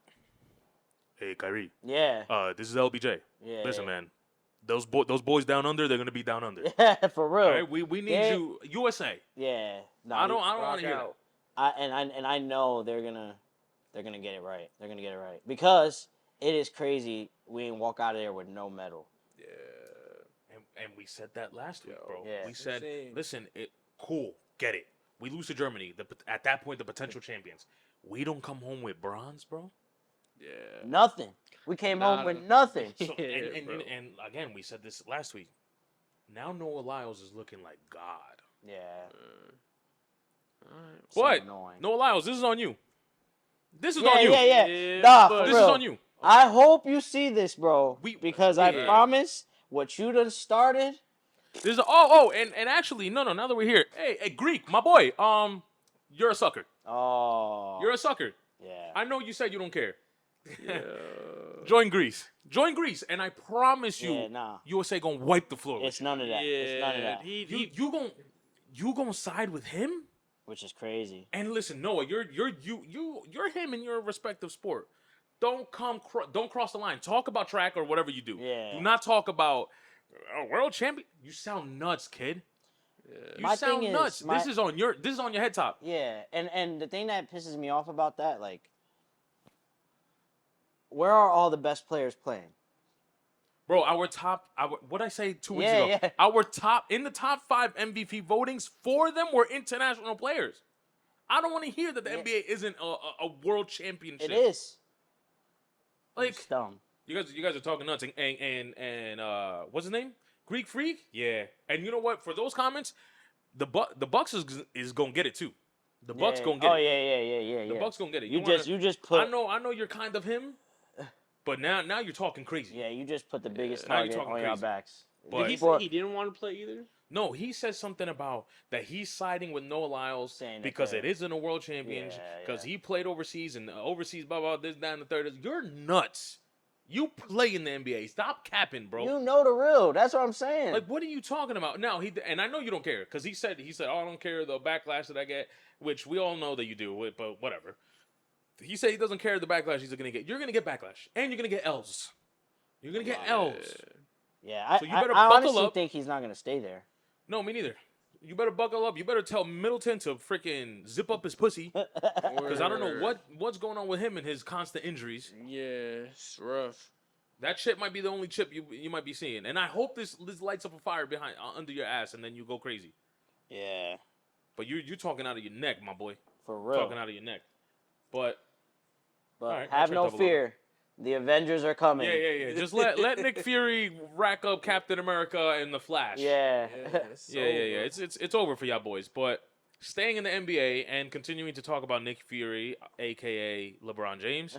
Speaker 1: hey Kyrie.
Speaker 2: Yeah.
Speaker 1: This is LBJ.
Speaker 2: Yeah.
Speaker 1: Listen, man. Those boys down under, they're gonna be down under.
Speaker 2: Yeah, for real.
Speaker 1: All right, we need
Speaker 2: Yeah.
Speaker 1: you, USA.
Speaker 2: Yeah. No,
Speaker 1: I don't want to hear that.
Speaker 2: I know they're gonna get it right. They're gonna get it right because it is crazy. We ain't walk out of there with no medal.
Speaker 3: Yeah.
Speaker 1: And we said that last week, bro.
Speaker 2: Yeah.
Speaker 1: We said,
Speaker 3: Insane.
Speaker 1: listen, cool, get it. We lose to Germany. At that point, the potential champions. We don't come home with bronze, bro.
Speaker 3: Yeah.
Speaker 2: Nothing. We came home with nothing.
Speaker 1: So,
Speaker 3: Yeah,
Speaker 1: and
Speaker 3: bro.
Speaker 1: again, we said this last week. Now Noah Lyles is looking like God.
Speaker 2: Yeah.
Speaker 3: All right.
Speaker 2: So
Speaker 1: What?
Speaker 2: annoying.
Speaker 1: Noah Lyles, this is on you. This is
Speaker 2: Yeah,
Speaker 1: on you.
Speaker 2: yeah.
Speaker 3: Yeah,
Speaker 2: Nah,
Speaker 3: but-
Speaker 2: for
Speaker 1: This is
Speaker 2: real.
Speaker 1: on you.
Speaker 2: I hope you see this, bro. Because I
Speaker 1: Yeah.
Speaker 2: promise what you done started.
Speaker 1: This is and actually no. Now that we're here, hey Greek, my boy, you're a sucker.
Speaker 2: Oh.
Speaker 1: You're a sucker.
Speaker 2: Yeah.
Speaker 1: I know you said you don't care.
Speaker 3: Yeah.
Speaker 1: Join Greece, and I promise you,
Speaker 2: Yeah, nah.
Speaker 1: USA gonna wipe the floor.
Speaker 2: It's
Speaker 1: With
Speaker 2: none of that. It's none of that.
Speaker 1: you gonna side with him?
Speaker 2: Which is crazy.
Speaker 1: And listen, Noah, you're him in your respective sport. Don't cross the line. Talk about track or whatever you do.
Speaker 2: Yeah.
Speaker 1: Do not talk about a world champion. You sound nuts, kid. You
Speaker 2: My
Speaker 1: sound
Speaker 2: thing is,
Speaker 1: nuts. This is on your head top.
Speaker 2: Yeah, and the thing that pisses me off about that, like, where are all the best players playing?
Speaker 1: Bro, what I say 2 weeks
Speaker 2: Yeah,
Speaker 1: ago?
Speaker 2: yeah.
Speaker 1: Our top 5 MVP votings, 4 of them were international players. I don't want to hear that the NBA isn't a world championship.
Speaker 2: It is.
Speaker 1: Like
Speaker 2: It's dumb.
Speaker 1: you guys are talking nuts and what's his name? Greek Freak? Yeah. And you know what? For those comments, the Bucks is gonna get it too. The Bucks gonna get
Speaker 2: Oh
Speaker 1: it.
Speaker 2: yeah.
Speaker 1: The Bucks gonna get it.
Speaker 2: You just put.
Speaker 1: I know you're kind of him, but now you're talking crazy.
Speaker 2: Yeah, you just put the biggest
Speaker 1: Now you're
Speaker 2: target
Speaker 1: talking
Speaker 2: on your
Speaker 1: crazy.
Speaker 2: backs.
Speaker 1: But-
Speaker 3: Did he
Speaker 2: For-
Speaker 3: say he didn't want to play either?
Speaker 1: No, he says something about that he's siding with Noah Lyles
Speaker 2: Saying that
Speaker 1: because
Speaker 2: the-
Speaker 1: it isn't a world championship,
Speaker 2: Yeah,
Speaker 1: because
Speaker 2: yeah.
Speaker 1: he played overseas and overseas, blah, blah, this, that, and the third. You're nuts. You play in the NBA. Stop capping, bro.
Speaker 2: You know the real. That's what I'm saying.
Speaker 1: Like, what are you talking about? Now, and I know you don't care, because he said, oh, I don't care the backlash that I get, which we all know that you do, but whatever. He said he doesn't care the backlash he's going to get. You're going to get backlash, and you're going to get L's. You're going to get L's.
Speaker 2: yeah,
Speaker 1: so you better
Speaker 2: I
Speaker 1: buckle
Speaker 2: honestly
Speaker 1: up.
Speaker 2: think he's not gonna stay there.
Speaker 1: No, me neither. You better buckle up. You better tell Middleton to freaking zip up his pussy. Because I don't know what's going on with him and his constant injuries.
Speaker 3: Yeah, it's rough.
Speaker 1: That chip might be the only chip you might be seeing. And I hope this lights up a fire behind under your ass and then you go crazy.
Speaker 2: Yeah,
Speaker 1: But you're talking out of your neck, my boy.
Speaker 2: for real.
Speaker 1: Talking out of your neck. But
Speaker 2: But
Speaker 1: All right, I
Speaker 2: have
Speaker 1: checked
Speaker 2: no
Speaker 1: up a little
Speaker 2: fear. The Avengers are coming.
Speaker 1: yeah. Just let Nick Fury rack up Captain America and the Flash.
Speaker 2: Yeah.
Speaker 1: Yeah. It's over for y'all boys. But staying in the NBA and continuing to talk about Nick Fury, aka LeBron James,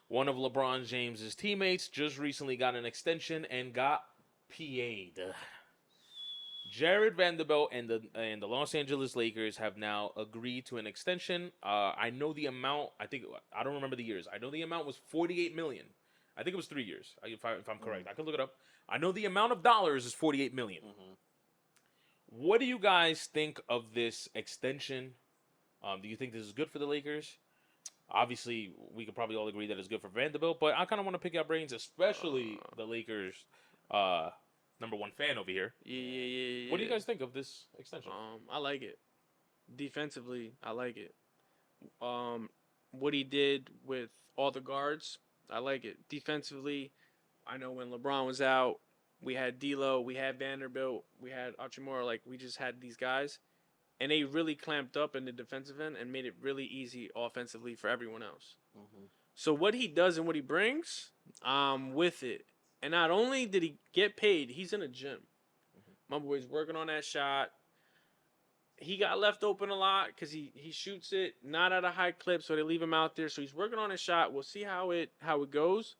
Speaker 1: one of LeBron James's teammates just recently got an extension and got PA'd. Jared Vanderbilt and the Los Angeles Lakers have now agreed to an extension. I know the amount. I don't remember the years. I know the amount was $48 million. I think it was 3 years. If I'm correct, I can look it up. I know the amount of dollars is $48 million. What do you guys think of this extension? Do you think this is good for the Lakers? Obviously, we could probably all agree that it's good for Vanderbilt, but I kind of want to pick your brains, especially the Lakers' #1 fan over here.
Speaker 3: Yeah.
Speaker 1: What do you guys think of this extension?
Speaker 3: I like it. Defensively, I like it. What he did with all the guards, I like it. Defensively, I know when LeBron was out, we had D'Lo, we had Vanderbilt, we had Achimura. Like, we just had these guys, and they really clamped up in the defensive end and made it really easy offensively for everyone else. So what he does and what he brings, I'm with it. And not only did he get paid, he's in a gym. My boy's working on that shot. He got left open a lot because he shoots it not at a high clip, so they leave him out there. So he's working on his shot. We'll see how it goes.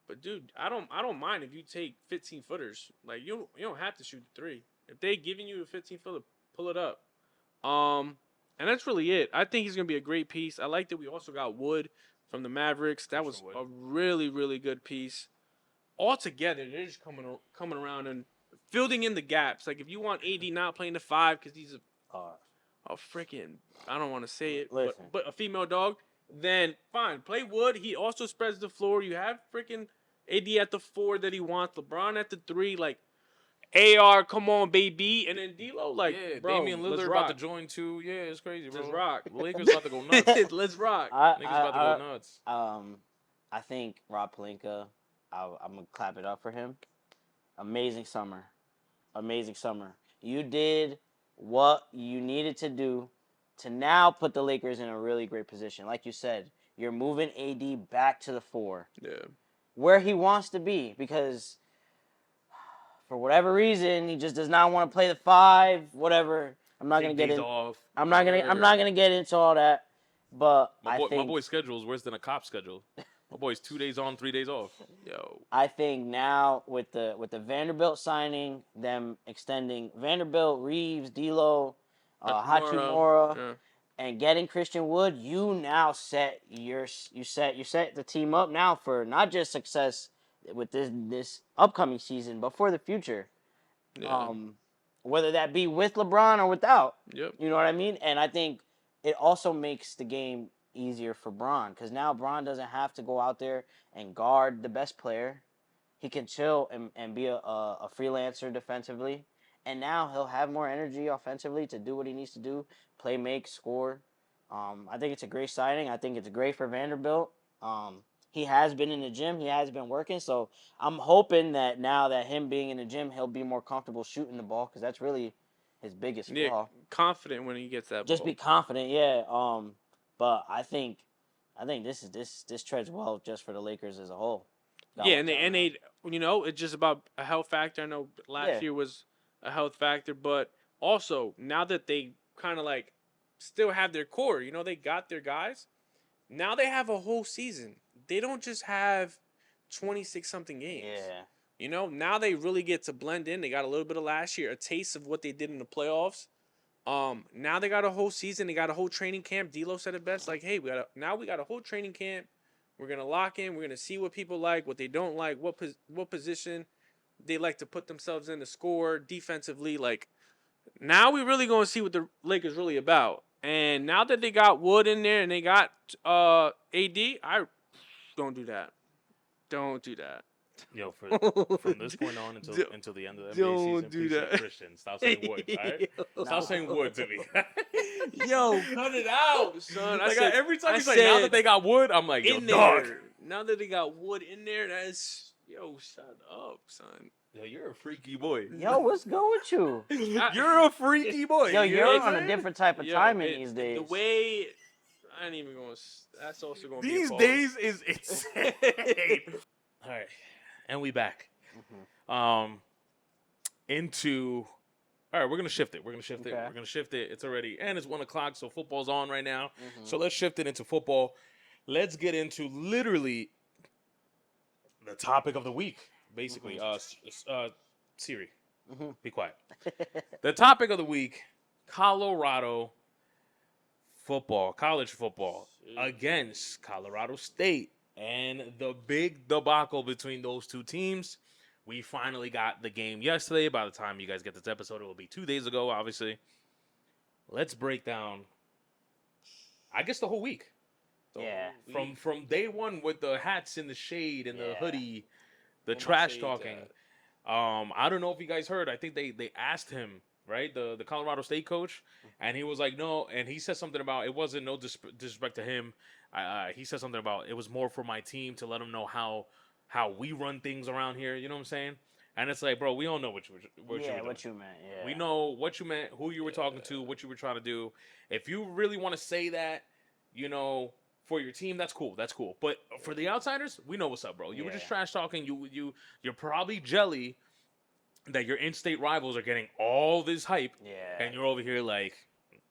Speaker 3: But dude, I don't mind if you take 15 footers. Like, you don't have to shoot the 3. If they giving you a 15 footer, pull it up. And that's really it. I think he's gonna be a great piece. I like that we also got Wood from the Mavericks. That was a really, really good piece. Altogether, they're just coming around and filling in the gaps. Like, if you want AD not playing the 5 because he's a freaking, I don't want to say it, but a female dog, then fine, play Wood. He also spreads the floor. You have freaking AD at the 4 that he wants, LeBron at the 3, like, AR, come on, baby, and then D'Lo, like, bro,
Speaker 1: Damian Lillard about to join too. Yeah, it's crazy, bro.
Speaker 3: Let's rock.
Speaker 1: The Lakers about to go nuts.
Speaker 3: Let's rock.
Speaker 1: Niggas about to go nuts.
Speaker 2: I think Rob Pelinka, I'm gonna clap it up for him. Amazing summer. You did what you needed to do to now put the Lakers in a really great position. Like you said, you're moving AD back to the 4.
Speaker 3: Yeah.
Speaker 2: Where he wants to be, because for whatever reason he just does not want to play the 5. Whatever. I'm not gonna get into all that. But
Speaker 1: my boy's schedule is worse than a cop's schedule. My boy's 2 days on, 3 days off.
Speaker 3: Yo.
Speaker 2: I think now with the Vanderbilt signing, them extending Vanderbilt, Reeves, D'Lo, Hachimura, and getting Christian Wood, you now set the team up now for not just success with this upcoming season, but for the future.
Speaker 3: Yeah.
Speaker 2: Whether that be with LeBron or without.
Speaker 3: Yep.
Speaker 2: You know what I mean? And I think it also makes the game easier for Bron, because now Bron doesn't have to go out there and guard the best player. He can chill and be a freelancer defensively, and now he'll have more energy offensively to do what he needs to do, play, make, score. I think it's a great signing. I think it's great for Vanderbilt. He has been in the gym. He has been working, so I'm hoping that now that him being in the gym, he'll be more comfortable shooting the ball, because that's really his biggest flaw.
Speaker 3: Confident when he gets that
Speaker 2: Just
Speaker 3: ball.
Speaker 2: be confident, yeah. But I think this treads well just for the Lakers as a whole.
Speaker 3: And they it's just about a health factor. I know last year was a health factor, but also now that they kind of like still have their core, they got their guys. Now they have a whole season. They don't just have 26-something games.
Speaker 2: Yeah.
Speaker 3: Now they really get to blend in. They got a little bit of last year, a taste of what they did in the playoffs. Now they got a whole season. They got a whole training camp. D'Lo said it best. Like, hey, we got a whole training camp. We're gonna lock in. We're gonna see what people like, what they don't like, what position they like to put themselves in to score defensively. Like, now we really gonna see what the Lakers really about. And now that they got Wood in there and they got AD, I don't do that. Don't do that.
Speaker 1: Yo, from this point on until the end of the NBA season, please say Christian. Stop saying Wood, all right? Stop saying Wood to me.
Speaker 3: Yo, cut it out, son.
Speaker 1: Every time he's like, now that they got Wood, I'm like, yo, dog.
Speaker 3: Now that they got Wood in there, shut up, son.
Speaker 1: Yo, you're a freaky boy.
Speaker 2: Yo, what's good with you?
Speaker 1: You're a freaky boy.
Speaker 2: Yo, you're on a different type of timing these days.
Speaker 3: The way, I ain't even going to, that's also going to be
Speaker 1: these days is insane. All right. And we back. All right, we're gonna shift it. We're gonna shift it. It's already, and it's 1 o'clock, so football's on right now. So let's shift it into football. Let's get into literally the topic of the week, basically. Siri, Be quiet. The topic of the week: Colorado football, college football, against Colorado State, and the big debacle between those two teams. We finally got the game yesterday. By the time you guys get this episode, it will be 2 days ago, obviously. Let's break down, I guess, the whole week.
Speaker 2: Yeah.
Speaker 1: From day one with the hats in the shade and the
Speaker 2: Yeah.
Speaker 1: hoodie, the
Speaker 3: Where my
Speaker 1: trash
Speaker 3: shades
Speaker 1: talking.
Speaker 3: at?
Speaker 1: I don't know if you guys heard. I think they asked him, right, the Colorado State coach, and he was like, no, and he said something about it wasn't no disrespect to him. He said something about it was more for my team to let them know how we run things around here. You know what I'm saying? And it's like, bro, we all know what you were doing.
Speaker 2: What you meant. Yeah.
Speaker 1: We know what you meant, who you were talking to, what you were trying to do. If you really want to say that, you know, for your team, that's cool. That's cool. But for the outsiders, we know what's up, bro. You were just
Speaker 2: Yeah.
Speaker 1: trash talking. You're probably jelly that your in-state rivals are getting all this hype,
Speaker 2: Yeah.
Speaker 1: and you're over here like,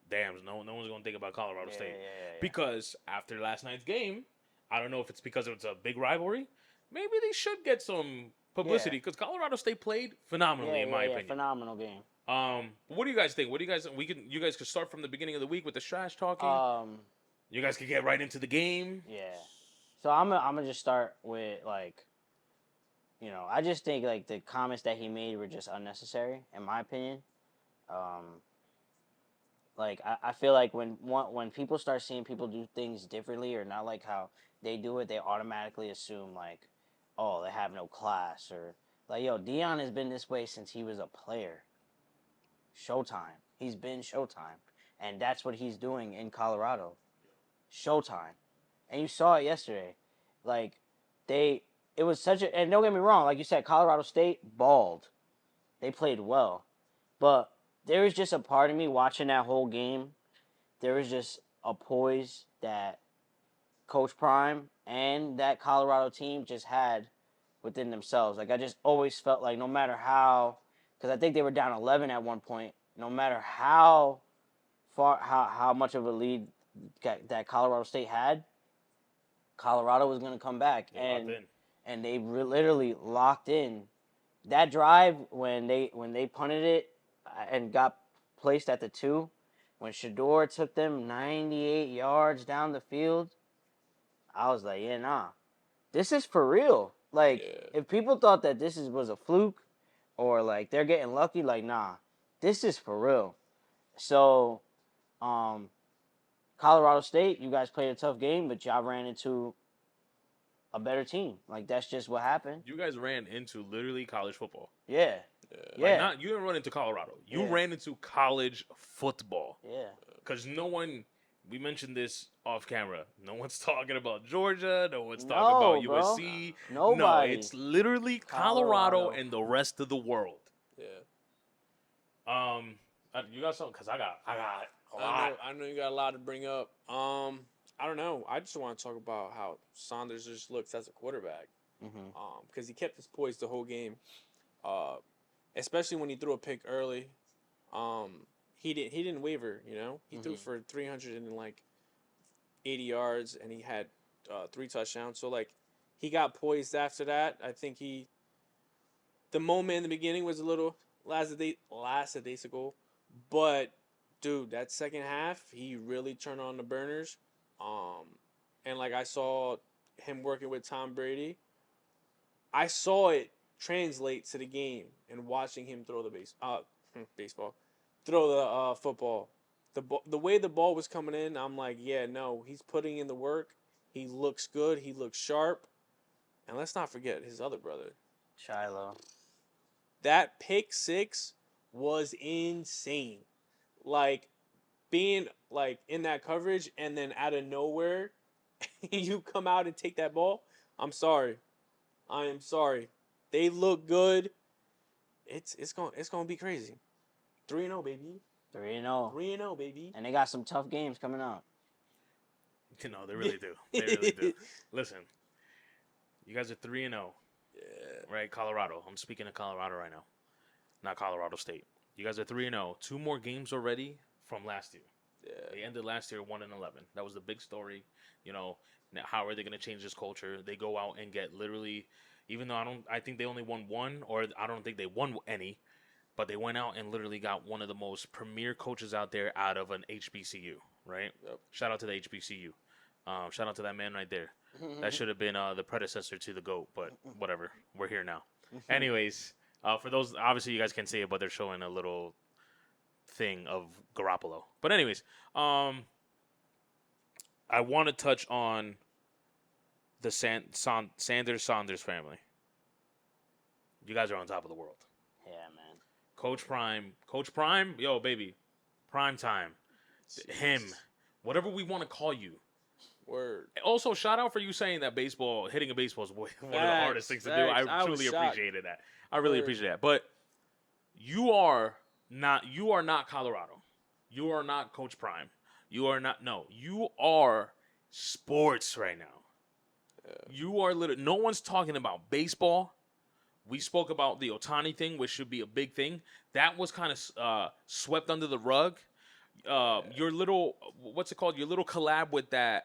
Speaker 1: damn, no one's gonna think about Colorado State because after last night's game, I don't know if it's because it's a big rivalry. Maybe they should get some publicity because Colorado State played phenomenally, in my opinion.
Speaker 2: Phenomenal game.
Speaker 1: What do you guys think? What do you guys? You guys could start from the beginning of the week with the trash talking. You guys could get right into the game.
Speaker 2: Yeah. So I'm gonna just start with like, I just think like the comments that he made were just unnecessary, in my opinion. Like I feel like when people start seeing people do things differently or not like how they do it, they automatically assume like, oh, they have no class, or like, yo, Dion has been this way since he was a player. Showtime. He's been Showtime, and that's what he's doing in Colorado. Showtime. And you saw it yesterday. Like, it was such a, and don't get me wrong, like you said, Colorado State balled. They played well. But there was just a part of me watching that whole game, there was just a poise that Coach Prime and that Colorado team just had within themselves. Like, I just always felt like no matter how, because I think they were down 11 at one point, no matter how much of a lead that Colorado State had, Colorado was going to come back. And they literally locked in. That drive when they punted it and got placed at the 2, when Shador took them 98 yards down the field, I was like, yeah, nah. This is for real. Like, if people thought that this was a fluke or like they're getting lucky, like, nah. This is for real. So, Colorado State, you guys played a tough game, but y'all ran into a better team. Like, that's just what happened.
Speaker 1: You guys ran into literally college football.
Speaker 2: Yeah.
Speaker 1: Like, you didn't run into Colorado. You ran into college football.
Speaker 2: Yeah.
Speaker 1: Because we mentioned this off camera. No one's talking about Georgia. No one's talking about USC.
Speaker 2: Nobody.
Speaker 1: No, it's literally Colorado and the rest of the world.
Speaker 3: Yeah.
Speaker 1: You got something? Because I got a lot.
Speaker 3: I know you got a lot to bring up. I don't know. I just want to talk about how Saunders just looks as a quarterback. Because he kept his poise the whole game. Especially when he threw a pick early. He didn't waver, He threw for 380 yards and he had 3 touchdowns. So like he got poised after that. I think the moment in the beginning was a little lackadaisical, but dude, that second half he really turned on the burners. And like I saw him working with Tom Brady. I saw it translate to the game and watching him throw the football. The way the ball was coming in, I'm like, yeah, no, he's putting in the work. He looks good. He looks sharp. And let's not forget his other brother,
Speaker 2: Shiloh.
Speaker 3: That pick 6 was insane. Like, being like in that coverage and then out of nowhere, you come out and take that ball. I'm sorry. I am sorry. They look good. It's gonna be crazy. 3-0, baby.
Speaker 2: 3-0.
Speaker 3: 3-0, baby.
Speaker 2: And they got some tough games coming up.
Speaker 1: No, they really do. They really do. Listen, you guys are 3-0.
Speaker 3: Yeah.
Speaker 1: Right, Colorado. I'm speaking of Colorado right now, not Colorado State. You guys are 3-0. 2 more games already from last year.
Speaker 3: Yeah.
Speaker 1: They ended last year 1-11. That was the big story. Now how are they going to change this culture? They go out and get literally, even though I think they only won 1, or I don't think they won any, but they went out and literally got one of the most premier coaches out there out of an HBCU, right?
Speaker 3: Yep.
Speaker 1: Shout out to the HBCU. Shout out to that man right there. That should have been the predecessor to the GOAT, but whatever. We're here now. Anyways, for those, obviously you guys can't see it, but they're showing a little thing of Garoppolo. But anyways, I want to touch on the Sanders family. You guys are on top of the world.
Speaker 2: Yeah, man.
Speaker 1: Coach Prime, yo, baby. Prime time. Him. Whatever we want to call you.
Speaker 3: Word.
Speaker 1: Also, shout out for you saying that hitting a baseball is one of the hardest things to do. I truly appreciated that. I really appreciate that. But you are not Colorado. You are not Coach Prime. You are sports right now. Yeah. You are literally, no one's talking about baseball. We spoke about the Ohtani thing, which should be a big thing. That was kind of swept under the rug. Your little, what's it called? Your little collab with that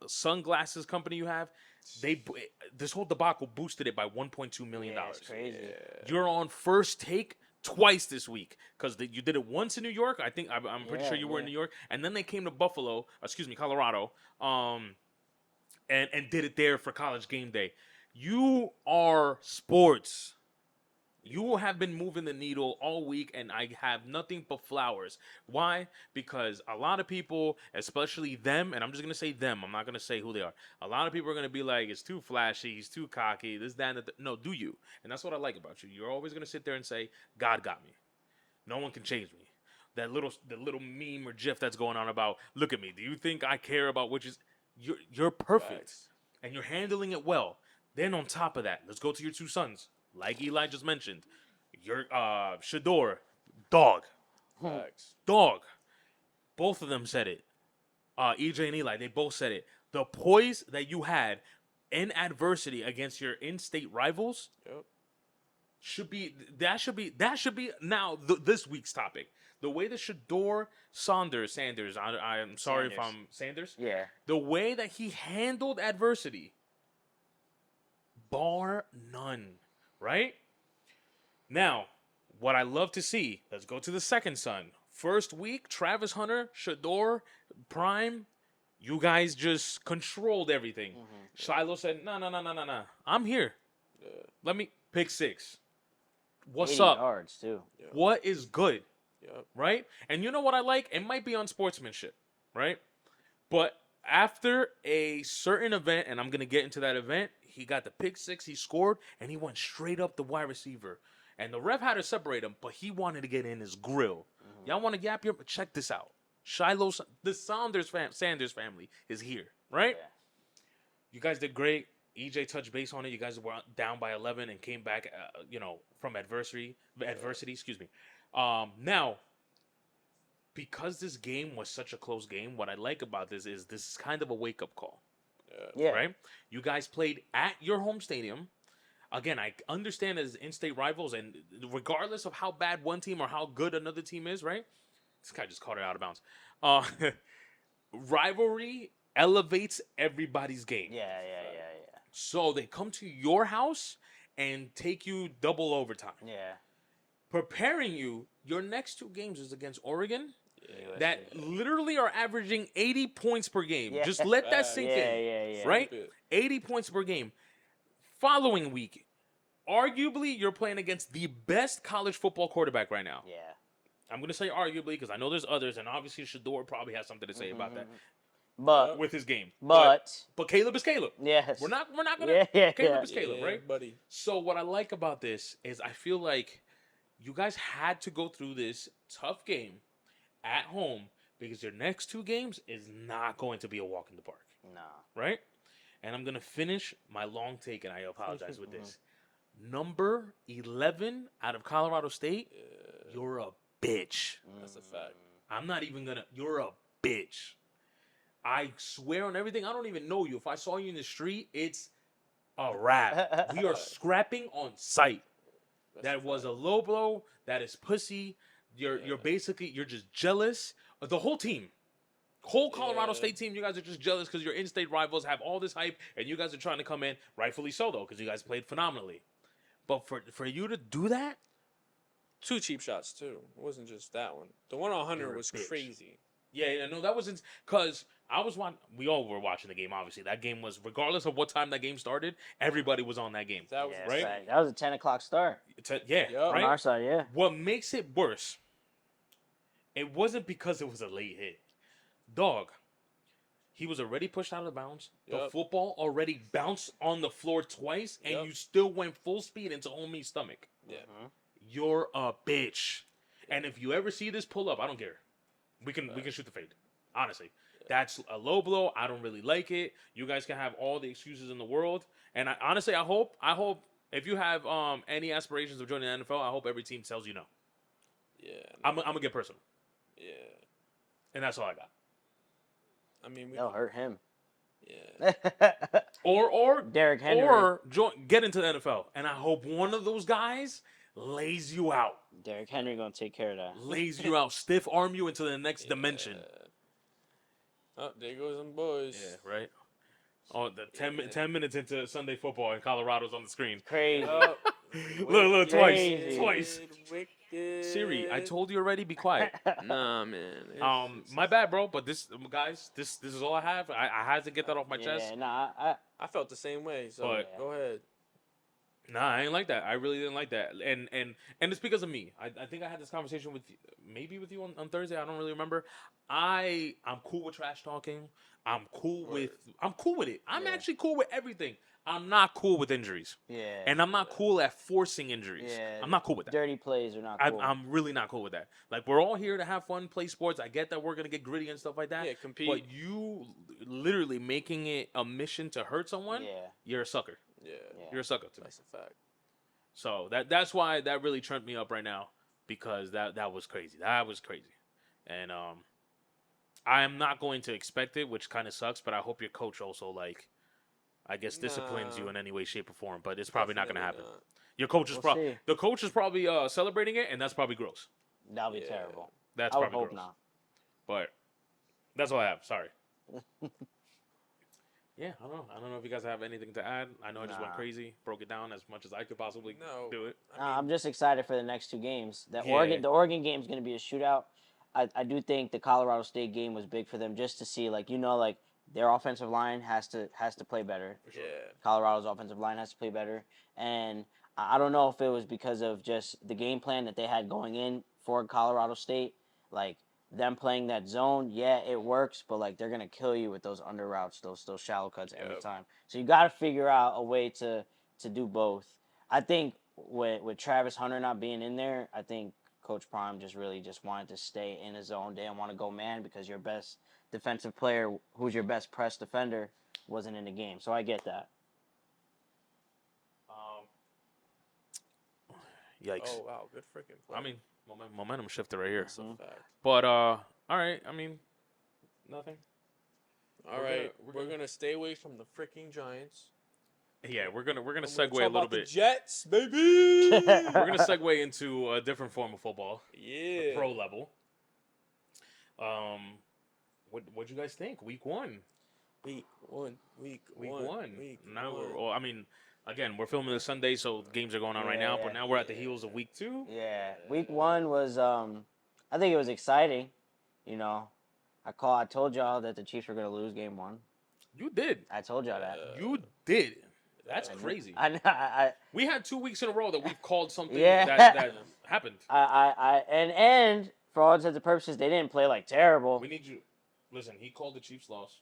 Speaker 1: sunglasses company you have. This whole debacle boosted it by $1.2 million.
Speaker 2: Yeah, it's crazy.
Speaker 1: Yeah. You're on First Take twice this week because you did it once in New York. I'm pretty sure you were in New York, and then they came to Colorado, and did it there for College Game Day. You are sports. You have been moving the needle all week, and I have nothing but flowers. Why? Because a lot of people, especially them, and I'm just going to say them. I'm not going to say who they are. A lot of people are going to be like, it's too flashy, he's too cocky, this, that, and that. No, do you? And that's what I like about you. You're always going to sit there and say, God got me. No one can change me. The little meme or gif that's going on about, look at me. Do you think I care about which is... You're perfect. Facts. And you're handling it well. Then on top of that, let's go to your two sons. Like Eli just mentioned, your Shador, dog.
Speaker 3: Facts.
Speaker 1: Dog. Both of them said it. EJ and Eli, they both said it. The poise that you had in adversity against your in-state rivals should be now this week's topic. The way that Shador Sanders, I'm sorry if I'm Sanders.
Speaker 2: Yeah.
Speaker 1: The way that he handled adversity, bar none. Right? Now, what I love to see, let's go to the second son. First week, Travis Hunter, Shador, Prime, you guys just controlled everything. Shiloh said, no. I'm here. Yeah. Let me pick 6. What's up?
Speaker 2: Yards too.
Speaker 1: Yeah. What is good?
Speaker 3: Yep.
Speaker 1: Right? And you know what I like? It might be on sportsmanship, right? But after a certain event, and I'm going to get into that event, he got the pick 6, he scored, and he went straight up the wide receiver. And the ref had to separate him, but he wanted to get in his grill. Y'all want to gap here? But check this out. Shiloh, the Sanders family is here, right? Yeah. You guys did great. EJ touched base on it. You guys were down by 11 and came back, from adversity. Now, because this game was such a close game, what I like about this is kind of a wake-up call.
Speaker 2: Yeah.
Speaker 1: Right? You guys played at your home stadium. Again, I understand as in-state rivals, and regardless of how bad one team or how good another team is, right? This guy just caught it out of bounds. Rivalry elevates everybody's game.
Speaker 2: Yeah.
Speaker 1: So they come to your house and take you double overtime.
Speaker 2: Yeah.
Speaker 1: Preparing you, your next 2 games is against Oregon. That literally are averaging 80 points per game. Yeah. Just let that sink in. Yeah. Right? 80 points per game. Following week, arguably, you're playing against the best college football quarterback right now.
Speaker 2: Yeah.
Speaker 1: I'm going to say arguably because I know there's others, and obviously Shador probably has something to say about that.
Speaker 2: But
Speaker 1: with his game.
Speaker 2: But
Speaker 1: Caleb is Caleb.
Speaker 2: Yes.
Speaker 1: We're not going to... Caleb is Caleb,
Speaker 3: yeah,
Speaker 1: right?
Speaker 3: Buddy.
Speaker 1: So what I like about this is I feel like you guys had to go through this tough game at home because your next 2 games is not going to be a walk in the park.
Speaker 2: Nah.
Speaker 1: Right? And I'm going to finish my long take, and I apologize with this. Number 11 out of Colorado State, you're a bitch.
Speaker 3: That's a fact.
Speaker 1: I'm not even going to... You're a bitch. I swear on everything. I don't even know you. If I saw you in the street, it's a wrap. We are scrapping on sight. That was a low blow. That is pussy. You're just jealous. The whole team. Whole Colorado State team, you guys are just jealous because your in-state rivals have all this hype, and you guys are trying to come in, rightfully so, though, because you guys played phenomenally. But for you to do that,
Speaker 3: 2 cheap shots too. It wasn't just that one. The one on Hunter
Speaker 1: You're a
Speaker 3: was
Speaker 1: bitch.
Speaker 3: crazy.
Speaker 1: Yeah, no, that wasn't because I was watching. We all were watching the game. Obviously, that game was regardless of what time that game started. Everybody was on that game.
Speaker 3: That was
Speaker 2: Yeah,
Speaker 1: right?
Speaker 2: fact. That was a 10 o'clock start
Speaker 1: Yeah,
Speaker 3: Yup.
Speaker 2: on
Speaker 1: right.
Speaker 2: our side. Yeah.
Speaker 1: What makes it worse? It wasn't because it was a late hit, dog. He was already pushed out of bounds. The
Speaker 3: Yup.
Speaker 1: football already bounced on the floor twice, and
Speaker 3: Yup.
Speaker 1: you still went full speed into homie's stomach.
Speaker 3: Yeah.
Speaker 1: You're a bitch. And if you ever see this pull up, I don't care. We can shoot the fade. Honestly, that's a low blow. I don't really like it. You guys can have all the excuses in the world. And honestly, I hope if you have any aspirations of joining the NFL, I hope every team tells you no.
Speaker 3: Yeah.
Speaker 1: I'm gonna get personal,
Speaker 3: Yeah.
Speaker 1: and that's all I got.
Speaker 3: I mean, we.
Speaker 2: That'll hurt him.
Speaker 3: Yeah.
Speaker 1: Or
Speaker 2: Derrick Henry.
Speaker 1: or get into the NFL, and I hope one of those guys lays you out,
Speaker 2: Derrick Henry gonna take care of that.
Speaker 1: lays you out, stiff arm you into the next dimension.
Speaker 3: Oh, there goes them boys.
Speaker 1: Yeah, right. Oh, the 10 minutes into Sunday football and Colorado's on the screen.
Speaker 2: Crazy.
Speaker 1: Look,
Speaker 2: Crazy.
Speaker 1: twice.
Speaker 3: Wicked.
Speaker 1: Siri, I told you already. Be quiet.
Speaker 3: Nah, man.
Speaker 1: My bad, bro. But this is all I have. I had to get that off my chest.
Speaker 2: Yeah, nah,
Speaker 3: I felt the same way. So
Speaker 1: But-
Speaker 3: go ahead.
Speaker 1: Nah, I ain't like that. I really didn't like that. And it's because of me. I think I had this conversation with you on Thursday. I don't really remember. I'm cool with trash talking. I'm cool with it. I'm
Speaker 2: Yeah.
Speaker 1: actually cool with everything. I'm not cool with injuries.
Speaker 2: yeah.
Speaker 1: And I'm not cool at forcing injuries.
Speaker 2: Yeah.
Speaker 1: I'm not cool with that.
Speaker 2: Dirty plays are not cool.
Speaker 1: I'm really not cool with that. Like, we're all here to have fun, play sports. I get that we're gonna get gritty and stuff like that.
Speaker 3: Yeah, compete.
Speaker 1: But you literally making it a mission to hurt someone,
Speaker 2: Yeah.
Speaker 1: you're a sucker.
Speaker 3: Yeah.
Speaker 2: Yeah.
Speaker 1: You're a sucker to me.
Speaker 3: That's a fact.
Speaker 1: So that's why that really turned me up right now, because that was crazy. That was crazy. And I am not going to expect it, which kind of sucks, but I hope your coach also, like, I guess, disciplines you
Speaker 3: Nah.
Speaker 1: in any way, shape, or form. But it's probably not going to happen.
Speaker 3: Definitely
Speaker 1: Your coach is
Speaker 2: We'll
Speaker 1: probably
Speaker 2: see.
Speaker 1: the coach is probably celebrating it, and that's probably gross.
Speaker 2: That'll be
Speaker 3: Yeah.
Speaker 2: terrible.
Speaker 1: That's
Speaker 2: I would
Speaker 1: probably
Speaker 2: hope
Speaker 1: gross.
Speaker 2: not.
Speaker 1: But that's all I have. Sorry. Yeah, I don't know if you guys have anything to add. I know I just went
Speaker 2: Nah.
Speaker 1: crazy, broke it down as much as I could possibly
Speaker 3: No.
Speaker 1: do it.
Speaker 2: I'm just excited for the next 2 games.
Speaker 1: Yeah.
Speaker 2: The Oregon game is going to be a shootout. I do think the Colorado State game was big for them, just to see, like, like their offensive line has to play better.
Speaker 3: Yeah.
Speaker 2: Colorado's offensive line has to play better, and I don't know if it was because of just the game plan that they had going in for Colorado State, like them playing that zone. Yeah, it works, but like they're gonna kill you with those under routes, those shallow cuts every
Speaker 3: Yep.
Speaker 2: time. So you got to figure out a way to do both. I think with Travis Hunter not being in there, I think Coach Prime just wanted to stay in his zone. They didn't want to go man because your best defensive player, who's your best press defender, wasn't in the game. So I get that.
Speaker 1: Yikes.
Speaker 3: Oh wow, good freaking play.
Speaker 1: I mean, momentum shifted right here.
Speaker 3: That's a fact.
Speaker 1: But all right. I mean, nothing.
Speaker 3: All right, we're gonna stay away from the freaking Giants.
Speaker 1: Yeah, we're gonna
Speaker 3: And we're
Speaker 1: segue
Speaker 3: talk
Speaker 1: a little
Speaker 3: about the
Speaker 1: bit.
Speaker 3: Jets, baby.
Speaker 1: We're gonna segue into a different form of football, the
Speaker 3: Yeah.
Speaker 1: pro level. What'd you guys think? Week one.
Speaker 3: Week one.
Speaker 1: Week one. Now I mean, again, we're filming this Sunday, so games are going on right now.
Speaker 2: Yeah.
Speaker 1: But now we're at the heels of week two.
Speaker 2: Yeah, week 1 was I think it was exciting. I told y'all that the Chiefs were gonna lose game 1.
Speaker 1: You did.
Speaker 2: I told y'all that.
Speaker 1: You did. That's
Speaker 3: I know.
Speaker 1: crazy.
Speaker 2: I
Speaker 1: We had 2 weeks in a row that we've called something
Speaker 2: Yeah.
Speaker 1: that happened.
Speaker 2: and for all intents and purposes, they didn't play like terrible.
Speaker 1: We need you. Listen, he called the Chiefs loss.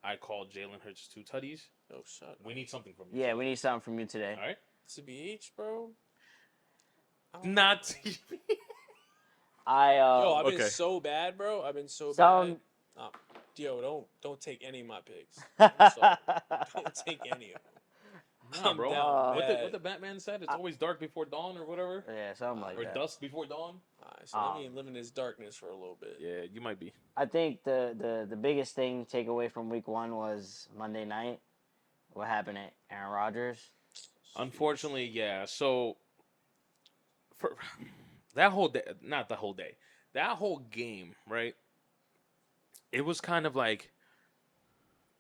Speaker 1: I called Jalen Hurts 2 tutties.
Speaker 3: Oh shut.
Speaker 1: We need something from you.
Speaker 2: Yeah, we need something from you today.
Speaker 1: All right.
Speaker 3: CBH, bro.
Speaker 1: Not.
Speaker 3: Yo, I've been
Speaker 1: Okay.
Speaker 3: so bad, bro. I've been so
Speaker 2: Some-
Speaker 3: bad. Yo, don't take any of my picks. I'm sorry. Don't take any of them.
Speaker 1: Nah, bro.
Speaker 3: down
Speaker 1: What
Speaker 3: bad.
Speaker 1: the Batman said? It's always dark before dawn, or whatever,
Speaker 2: Yeah, something like
Speaker 1: or
Speaker 2: that.
Speaker 1: dusk before dawn.
Speaker 3: Alright, so let me live in this darkness for a little bit.
Speaker 1: Yeah, you might be.
Speaker 2: I think the biggest thing to take away from week 1 was Monday night. What happened at Aaron Rodgers?
Speaker 1: Unfortunately, yeah. So for that whole day, not the whole day, that whole game, right? It was kind of like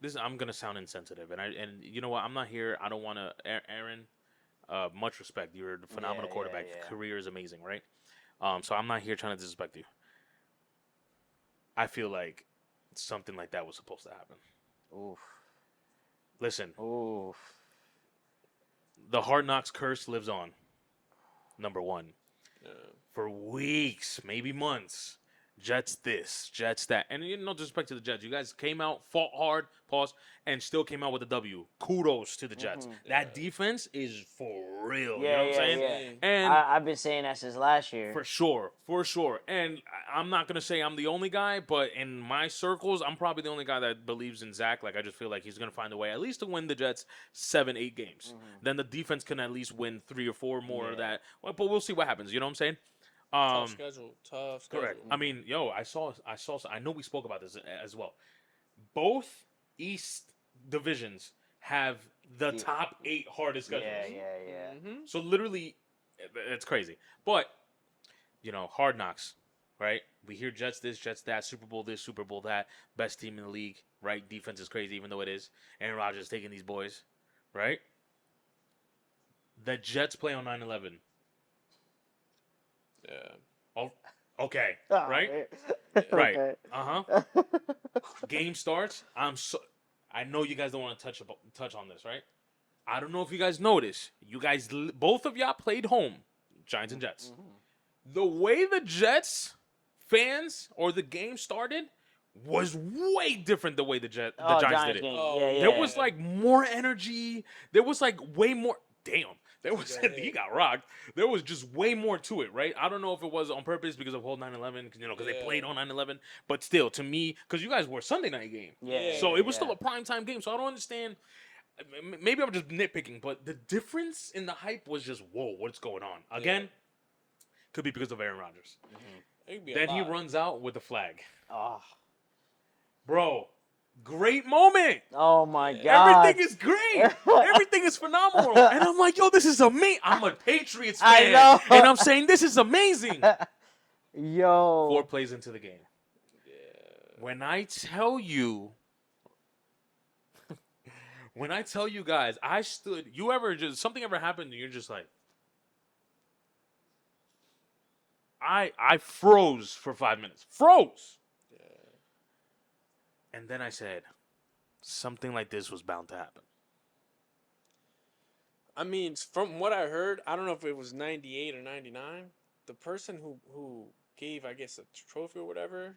Speaker 1: this. I'm gonna sound insensitive, and you know what? I'm not here. I don't want to, Aaron. much respect. You're a phenomenal
Speaker 2: Yeah,
Speaker 1: quarterback.
Speaker 2: yeah.
Speaker 1: Your career is amazing, right? So I'm not here trying to disrespect you. I feel like something like that was supposed to happen.
Speaker 2: Oof.
Speaker 1: Listen,
Speaker 2: Oof.
Speaker 1: the Hard Knocks curse lives on. Number one.
Speaker 3: Yeah.
Speaker 1: For weeks, maybe months. Jets this, Jets that. And no disrespect to the Jets. You guys came out, fought hard, pause, and still came out with a W. Kudos to the Jets. That defense is for real. You know what I'm saying?
Speaker 2: Yeah.
Speaker 1: And
Speaker 2: I've been saying that since last year.
Speaker 1: for sure. And I'm not going to say I'm the only guy, but in my circles, I'm probably the only guy that believes in Zach. Like, I just feel like he's going to find a way at least to win the Jets 7-8 games. Then the defense can at least win 3 or 4 more of that. Well, but we'll see what happens. You know what I'm saying?
Speaker 3: Tough schedule.
Speaker 1: Correct. I mean, I know we spoke about this as well. Both East divisions have the top 8 hardest schedules.
Speaker 2: Yeah.
Speaker 1: So literally, it's crazy. But, Hard Knocks, right? We hear Jets this, Jets that, Super Bowl this, Super Bowl that, best team in the league, right? Defense is crazy, even though it is. Aaron Rodgers taking these boys, right? The Jets play on 9/11.
Speaker 3: Yeah.
Speaker 1: Oh, okay,
Speaker 2: Oh,
Speaker 1: right?
Speaker 2: yeah.
Speaker 1: Right.
Speaker 2: Okay.
Speaker 1: Game starts. I know you guys don't want to touch on this, right? I don't know if you guys noticed. You guys, both of y'all played home, Giants and Jets. The way the Jets fans or the game started was way different the way the Giants did it.
Speaker 2: Game.
Speaker 3: Oh,
Speaker 2: yeah.
Speaker 1: There was like more energy. There was like way more. Damn. He got rocked. There was just way more to it, right? I don't know if it was on purpose because of whole 9/11, because they played on 9/11. But still, to me, because you guys were a Sunday night game.
Speaker 2: Yeah.
Speaker 1: So it was still a primetime game. So I don't understand. Maybe I'm just nitpicking, but the difference in the hype was just, whoa, what's going on? Again, could be because of Aaron Rodgers. Then he runs out with the flag.
Speaker 2: Oh.
Speaker 1: Bro, great moment.
Speaker 2: Oh my God.
Speaker 1: Everything is great. Everything is phenomenal. And I'm like, yo, this is amazing. I'm a Patriots fan.
Speaker 2: I know.
Speaker 1: And I'm saying this is amazing.
Speaker 2: Yo.
Speaker 1: 4 plays into the game. When I tell you guys, I stood, something ever happened and you're just like, I froze for 5 minutes. Froze. And then I said, something like this was bound to happen.
Speaker 3: I mean, from what I heard, I don't know if it was 98 or 99. The person who gave, I guess, a trophy or whatever.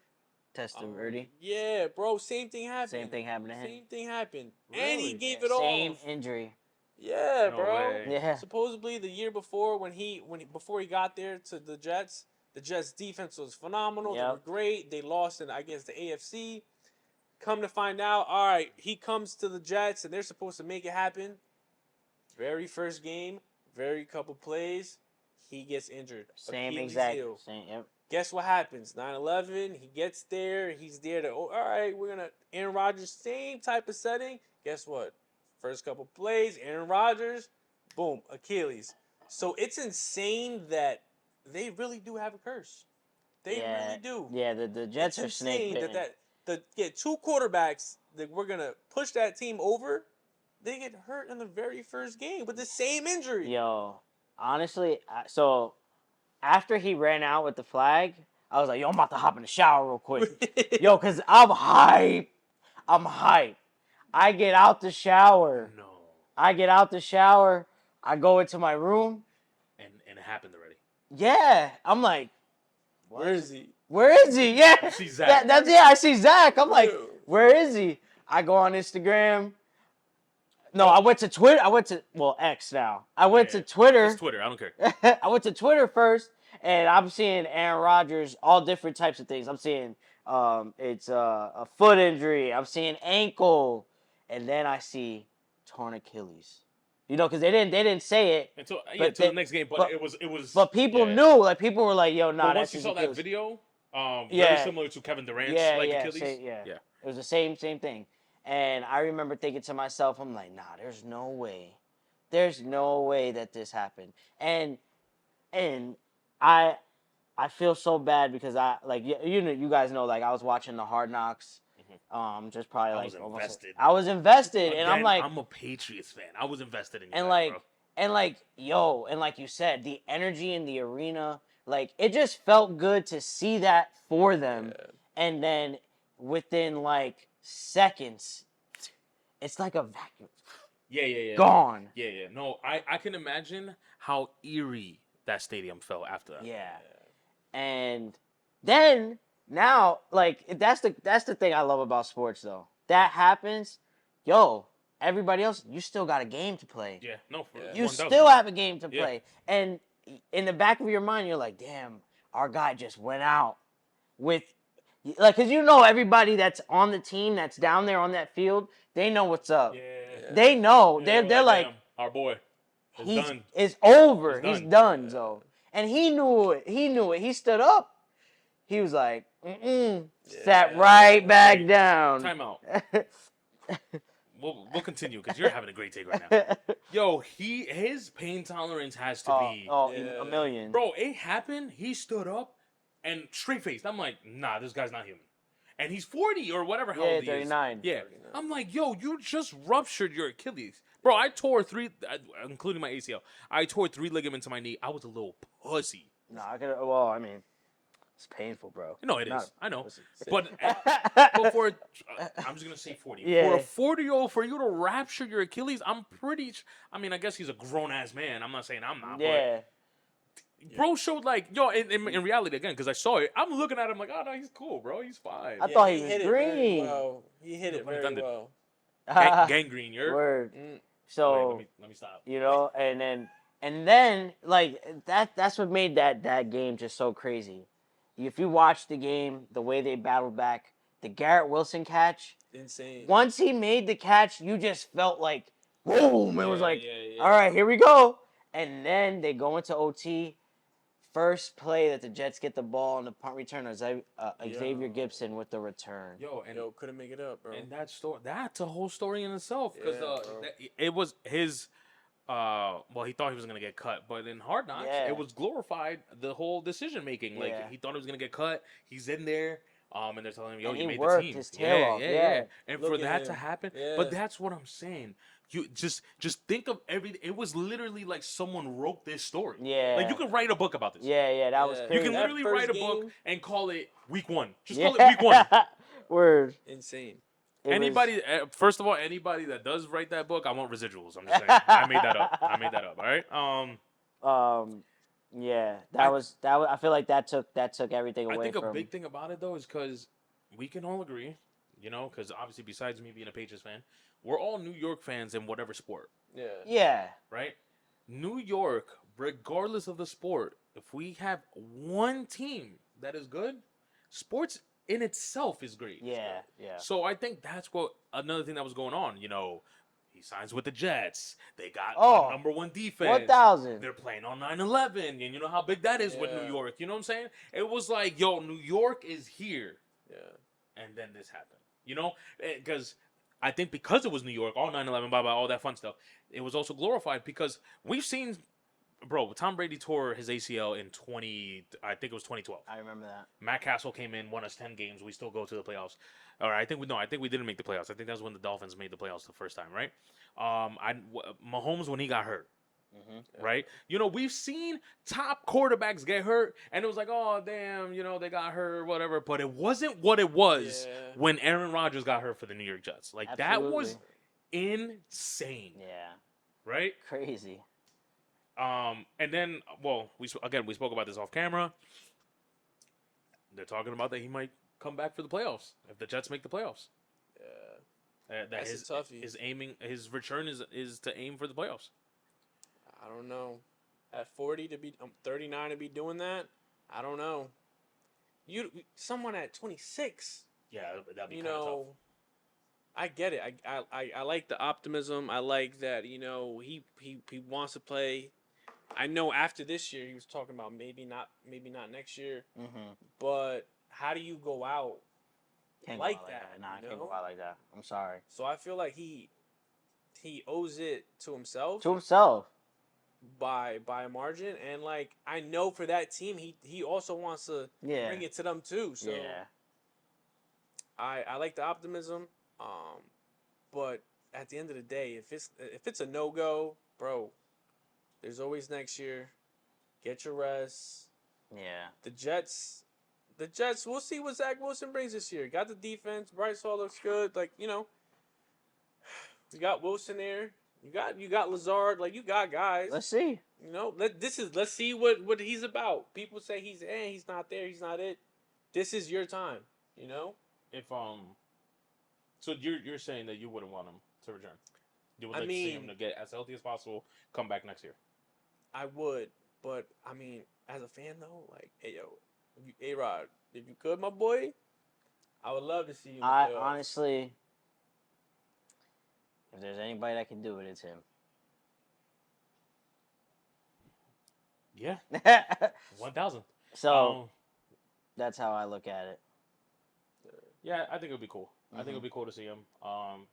Speaker 2: Testaverde.
Speaker 3: Yeah, bro. Same thing happened.
Speaker 2: Same thing happened to him.
Speaker 3: Same thing happened.
Speaker 1: Really?
Speaker 3: And he gave it off.
Speaker 2: Same injury.
Speaker 3: Yeah,
Speaker 1: No
Speaker 3: bro.
Speaker 1: way.
Speaker 2: Yeah.
Speaker 3: Supposedly the year before, before he got there to the Jets defense was phenomenal.
Speaker 2: Yep.
Speaker 3: They were great. They lost in, I guess, the AFC. Come to find out, all right, he comes to the Jets and they're supposed to make it happen. Very first game, very couple plays, he gets injured.
Speaker 2: Same
Speaker 3: Achilles
Speaker 2: exact.
Speaker 3: heel.
Speaker 2: Same. Yep.
Speaker 3: Guess what happens? 9/11, he gets there. He's there to, all right, we're going to, Aaron Rodgers, same type of setting. Guess what? First couple plays, Aaron Rodgers, boom, Achilles. So it's insane that they really do have a curse. They really do.
Speaker 2: Yeah, the Jets are snake bitten.
Speaker 3: Get 2 quarterbacks that we're going to push that team over, they get hurt in the very first game with the same injury.
Speaker 2: Yo, honestly, so after he ran out with the flag, I was like, yo, I'm about to hop in the shower real quick. Yo, because I'm hype. I get out the shower.
Speaker 1: No.
Speaker 2: I go into my room.
Speaker 1: And it happened already.
Speaker 2: Yeah. I'm like, what?
Speaker 3: Where is he?
Speaker 2: Where is he? Yeah.
Speaker 1: You see Zach.
Speaker 2: I see Zach. I'm like, where is he? I go on Instagram. No, I went to Twitter. X now. I went to Twitter.
Speaker 1: It's Twitter. I don't care.
Speaker 2: I went to Twitter first, and I'm seeing Aaron Rodgers, all different types of things. I'm seeing it's a foot injury. I'm seeing ankle, and then I see torn Achilles. Because they didn't say it
Speaker 1: Until
Speaker 2: the
Speaker 1: next game, but it was.
Speaker 2: But people knew, like people were like, "Yo, nah."
Speaker 1: But
Speaker 2: That's
Speaker 1: once you
Speaker 2: his
Speaker 1: saw that
Speaker 2: Achilles.
Speaker 1: video, very
Speaker 2: Yeah.
Speaker 1: similar to Kevin Durant's Achilles.
Speaker 2: Yeah. It was the same thing. And I remember thinking to myself, I'm like, nah, there's no way that this happened. And I feel so bad because I like you guys know, like I was watching the Hard Knocks. Just probably
Speaker 1: I
Speaker 2: like
Speaker 1: was
Speaker 2: almost.
Speaker 1: invested.
Speaker 2: I was invested,
Speaker 1: Again,
Speaker 2: and I'm like,
Speaker 1: I'm a Patriots fan. I was invested in you
Speaker 2: and
Speaker 1: guys,
Speaker 2: like
Speaker 1: bro.
Speaker 2: And like, yo, and like you said, the energy in the arena, like it just felt good to see that for them.
Speaker 3: Yeah.
Speaker 2: And then within like seconds, it's like a vacuum.
Speaker 1: Yeah.
Speaker 2: Gone.
Speaker 1: Yeah. No, I can imagine how eerie that stadium felt after that.
Speaker 2: Yeah. And then now, like that's the thing I love about sports though. That happens, yo, everybody else, you still got a game to play.
Speaker 1: Yeah. No.
Speaker 3: Yeah.
Speaker 2: You
Speaker 1: 1000.
Speaker 2: still have a game to
Speaker 1: Yeah.
Speaker 2: play. And in the back of your mind, you're like, damn, our guy just went out with, like, because you know everybody that's on the team that's down there on that field, they know what's up.
Speaker 1: Yeah.
Speaker 2: They know.
Speaker 1: Yeah,
Speaker 2: They're like,
Speaker 1: damn, our boy. It's
Speaker 2: he's
Speaker 1: done.
Speaker 2: it's over.
Speaker 1: He's
Speaker 2: He's
Speaker 1: done.
Speaker 2: done, so. And he knew it. He knew it. He stood up. He was like, sat right back
Speaker 1: Wait,
Speaker 2: down.
Speaker 1: Time out. We'll continue because you're having a great take right now. Yo, his pain tolerance has to be.
Speaker 2: A million.
Speaker 1: Bro, it happened. He stood up and straight faced. I'm like, nah, this guy's not human. And he's 40 or whatever how
Speaker 2: Yeah,
Speaker 1: old he
Speaker 2: 39.
Speaker 1: is. Yeah.
Speaker 3: 39.
Speaker 1: I'm like, yo, you just ruptured your Achilles. Bro, I tore 3, including my ACL. I tore 3 ligaments in my knee. I was a little pussy.
Speaker 2: No, I could. Well, I mean, it's painful, bro.
Speaker 1: No, it
Speaker 2: Not
Speaker 1: is. I know.
Speaker 2: pussy.
Speaker 1: But for I'm just gonna say 40.
Speaker 2: Yeah.
Speaker 1: For a 40-year-old, for you to rupture your Achilles, I'm pretty. I mean, I guess he's a grown ass man. I'm not saying I'm not.
Speaker 2: Yeah.
Speaker 1: But bro showed like yo in reality again because I saw it. I'm looking at him like, oh no, he's cool, bro. He's fine.
Speaker 2: I thought he
Speaker 3: hit
Speaker 2: was
Speaker 3: it very
Speaker 2: green.
Speaker 3: well. He hit it very
Speaker 1: Undefended.
Speaker 3: well.
Speaker 1: Gangrene, you're.
Speaker 2: Word.
Speaker 3: Mm.
Speaker 2: So
Speaker 1: Let me stop.
Speaker 2: you know, and then like that's what made that game just so crazy. If you watch the game, the way they battled back, the Garrett Wilson catch.
Speaker 3: Insane.
Speaker 2: Once he made the catch, you just felt like boom. It was
Speaker 3: Yeah,
Speaker 2: like,
Speaker 3: yeah.
Speaker 2: all right, here we go. And then they go into OT. First play that the Jets get the ball on the punt return is Xavier Gibson with the return.
Speaker 1: Yo,
Speaker 3: Couldn't make it up, bro.
Speaker 1: and that story, that's a whole story in itself because
Speaker 3: Yeah, bro.
Speaker 1: it was his. Well, he thought he was gonna get cut, but in Hard Knocks,
Speaker 2: Yeah.
Speaker 1: it was glorified the whole decision making. Like
Speaker 2: Yeah.
Speaker 1: he thought he was gonna get cut. He's in there, and they're telling him, "Yo,
Speaker 2: And
Speaker 1: you
Speaker 2: he
Speaker 1: made
Speaker 2: worked
Speaker 1: the team."
Speaker 2: his tail off, yeah.
Speaker 1: And
Speaker 3: Look
Speaker 1: for
Speaker 3: at
Speaker 1: that to
Speaker 3: him.
Speaker 1: happen,
Speaker 3: Yeah.
Speaker 1: but that's what I'm saying. You just think of everything. It was literally like someone wrote this story.
Speaker 2: Yeah.
Speaker 1: Like you could write a book about this.
Speaker 2: Yeah, that was
Speaker 3: Yeah.
Speaker 1: You
Speaker 2: crazy.
Speaker 1: can
Speaker 3: That
Speaker 1: literally
Speaker 3: first
Speaker 1: write a book
Speaker 3: game-
Speaker 1: and call it week 1. Just
Speaker 2: Yeah.
Speaker 1: call it week 1.
Speaker 2: Word.
Speaker 3: Insane.
Speaker 2: It was-
Speaker 1: Anybody, first of all, anybody that does write that book, I want residuals. I'm just saying. I made that up. All right.
Speaker 2: Yeah, that was. I feel like that took everything
Speaker 1: I
Speaker 2: away
Speaker 1: think
Speaker 2: from.
Speaker 1: a big thing about it though is because we can all agree, because obviously besides me being a Patriots fan, we're all New York fans in whatever sport,
Speaker 3: Yeah.
Speaker 2: Yeah.
Speaker 1: right? New York, regardless of the sport, if we have one team that is good, sports in itself is great.
Speaker 2: Yeah.
Speaker 1: So I think that's what another thing that was going on. He signs with the Jets. They got
Speaker 2: Oh,
Speaker 1: a #1 defense.
Speaker 2: 1,000.
Speaker 1: They're playing on 9/11, and you know how big that is with
Speaker 3: Yeah.
Speaker 1: New York. You know what I'm saying? It was like, yo, New York is here,
Speaker 3: Yeah.
Speaker 1: and then this happened. Because I think because it was New York, all 9/11, blah blah, all that fun stuff. It was also glorified because we've seen, bro. Tom Brady tore his ACL in I think it was 2012.
Speaker 2: I remember that.
Speaker 1: Matt Castle came in, won us 10 games. We still go to the playoffs. All right, I think we didn't make the playoffs. I think that's when the Dolphins made the playoffs the first time, right? Mahomes when he got hurt, right? We've seen top quarterbacks get hurt, and it was like, oh damn, they got hurt, whatever. But it wasn't what it was when Aaron Rodgers got hurt for the New York Jets. Like that was insane, right?
Speaker 2: Crazy.
Speaker 1: And then, we spoke about this off camera. They're talking about that he might come back for the playoffs if the Jets make the playoffs.
Speaker 3: Yeah.
Speaker 1: That
Speaker 3: That's a toughie.
Speaker 1: his return is to aim for the playoffs.
Speaker 3: I don't know. At 40 to be 39 to be doing that, I don't know. Someone at 26.
Speaker 1: Yeah, that'd be kind of tough.
Speaker 3: I get it. I like the optimism. I like that. He wants to play. I know after this year he was talking about maybe not next year. But how do you go out
Speaker 2: Can't
Speaker 3: like
Speaker 2: go out
Speaker 3: that?
Speaker 2: Nah, I can't go out like that. I'm sorry.
Speaker 3: So I feel like he owes it to himself.
Speaker 2: To himself.
Speaker 3: By a margin, and I know for that team he also wants to bring it to them too. So I like the optimism, but at the end of the day, if it's a no-go, bro, There's always next year. Get your rest.
Speaker 2: Yeah.
Speaker 3: The Jets, we'll see what Zach Wilson brings this year. Got the defense. Bryce Hall looks good. Like, you got Wilson there. You got Lazard. Like, you got guys.
Speaker 2: Let's see.
Speaker 3: Let's see what he's about. People say he's not there. He's not it. This is your time.
Speaker 1: If so you're saying that you wouldn't want him to return? You would
Speaker 3: I
Speaker 1: like to see him
Speaker 3: mean-
Speaker 1: to get as healthy as possible, come back next year.
Speaker 3: I would, but I mean, as a fan though, like, hey yo, A-Rod, if you could, my boy, I would love to see you. In the
Speaker 2: I
Speaker 3: playoffs.
Speaker 2: honestly, if there's anybody that can do it, it's him.
Speaker 1: Yeah, 1,000.
Speaker 2: So that's how I look at it.
Speaker 1: Yeah, I think it would be cool. I think it
Speaker 2: Mhm.
Speaker 1: would be cool to see him. I'm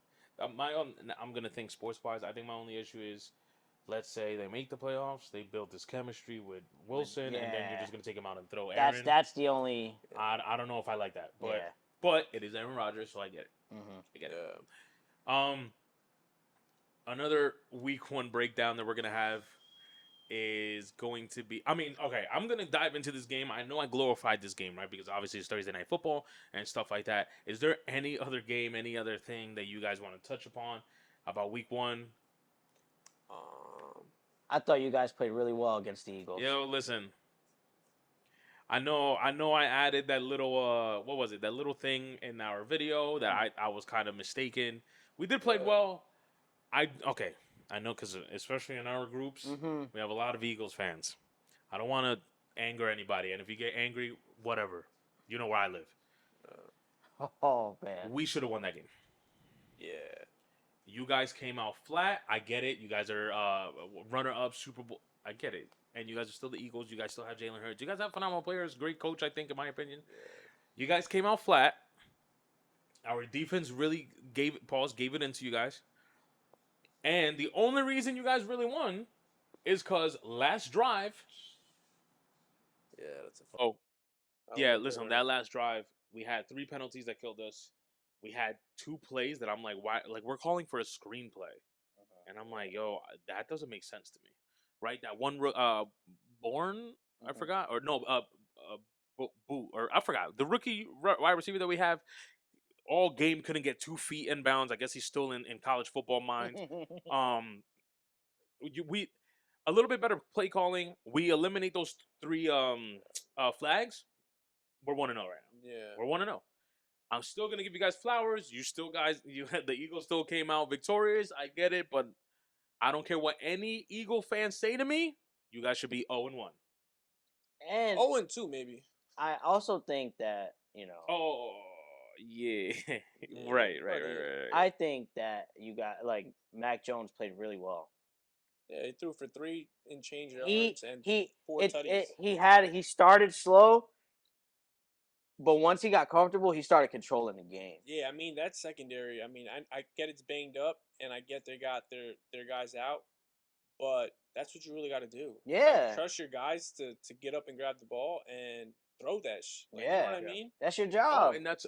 Speaker 1: gonna think sports wise. I think my only issue is, let's say they make the playoffs, they build this chemistry with Wilson, and then you're
Speaker 2: Yeah.
Speaker 1: just gonna take him out and throw Aaron.
Speaker 2: That's the only.
Speaker 1: I don't know if I like that, but
Speaker 2: Yeah.
Speaker 1: but it is Aaron Rodgers, so I get it.
Speaker 2: Mhm.
Speaker 1: I get it.
Speaker 3: Yeah.
Speaker 1: Another week 1 breakdown that we're gonna have is going to be. I mean, okay, I'm gonna dive into this game. I know I glorified this game, right? Because obviously it's Thursday Night Football and stuff like that. Is there any other game, any other thing that you guys want to touch upon about week 1?
Speaker 2: I thought you guys played really well against the Eagles.
Speaker 1: Yo, listen. I know. I added that little. What was it? That little thing in our video that I was kind of mistaken. We did play well. Okay. I know, because especially in our groups, we have a lot of Eagles fans. I don't want to anger anybody, and if you get angry, whatever. You know where I live.
Speaker 2: Oh man.
Speaker 1: We should have won that game.
Speaker 3: Yeah.
Speaker 1: You guys came out flat. I get it. You guys are runner-up Super Bowl. I get it. And you guys are still the Eagles. You guys still have Jalen Hurts. You guys have phenomenal players. Great coach, I think, in my opinion. You guys came out flat. Our defense really gave it into you guys. And the only reason you guys really won is because last drive.
Speaker 3: Yeah, that's a.
Speaker 1: Oh, yeah. Listen, that last drive, we had 3 penalties that killed us. We had 2 plays that I'm like, why? Like, we're calling for a screenplay, and I'm like, yo, that doesn't make sense to me, right? That one, Bourne, I forgot, or no, Boo, or I forgot the rookie wide receiver that we have. All game couldn't get 2 feet inbounds. I guess he's still in college football mind. We a little bit better play calling. We eliminate those 3 flags. We're 1-0 right now.
Speaker 3: Yeah.
Speaker 1: We're 1-0. I'm still gonna give you guys flowers. You had the Eagles still came out victorious. I get it, but I don't care what any Eagle fans say to me. You guys should be 0-1.
Speaker 2: And
Speaker 3: 0-2 maybe.
Speaker 2: I also think that
Speaker 1: Oh yeah, right.
Speaker 2: I think that you got Mac Jones played really well.
Speaker 3: Yeah, he threw for 3 and change
Speaker 2: He
Speaker 3: yards and
Speaker 2: he
Speaker 3: 4
Speaker 2: it,
Speaker 3: tutties.
Speaker 2: he started slow, but once he got comfortable, he started controlling the game.
Speaker 3: Yeah, I mean that's secondary. I mean, I get it's banged up, and I get they got their guys out, but that's what you really got to do.
Speaker 2: Yeah.
Speaker 3: Like, trust your guys to get up and grab the ball and throw that. Like,
Speaker 2: Yeah.
Speaker 3: You know what I mean?
Speaker 2: That's your
Speaker 1: Oh,
Speaker 2: job.
Speaker 1: and that's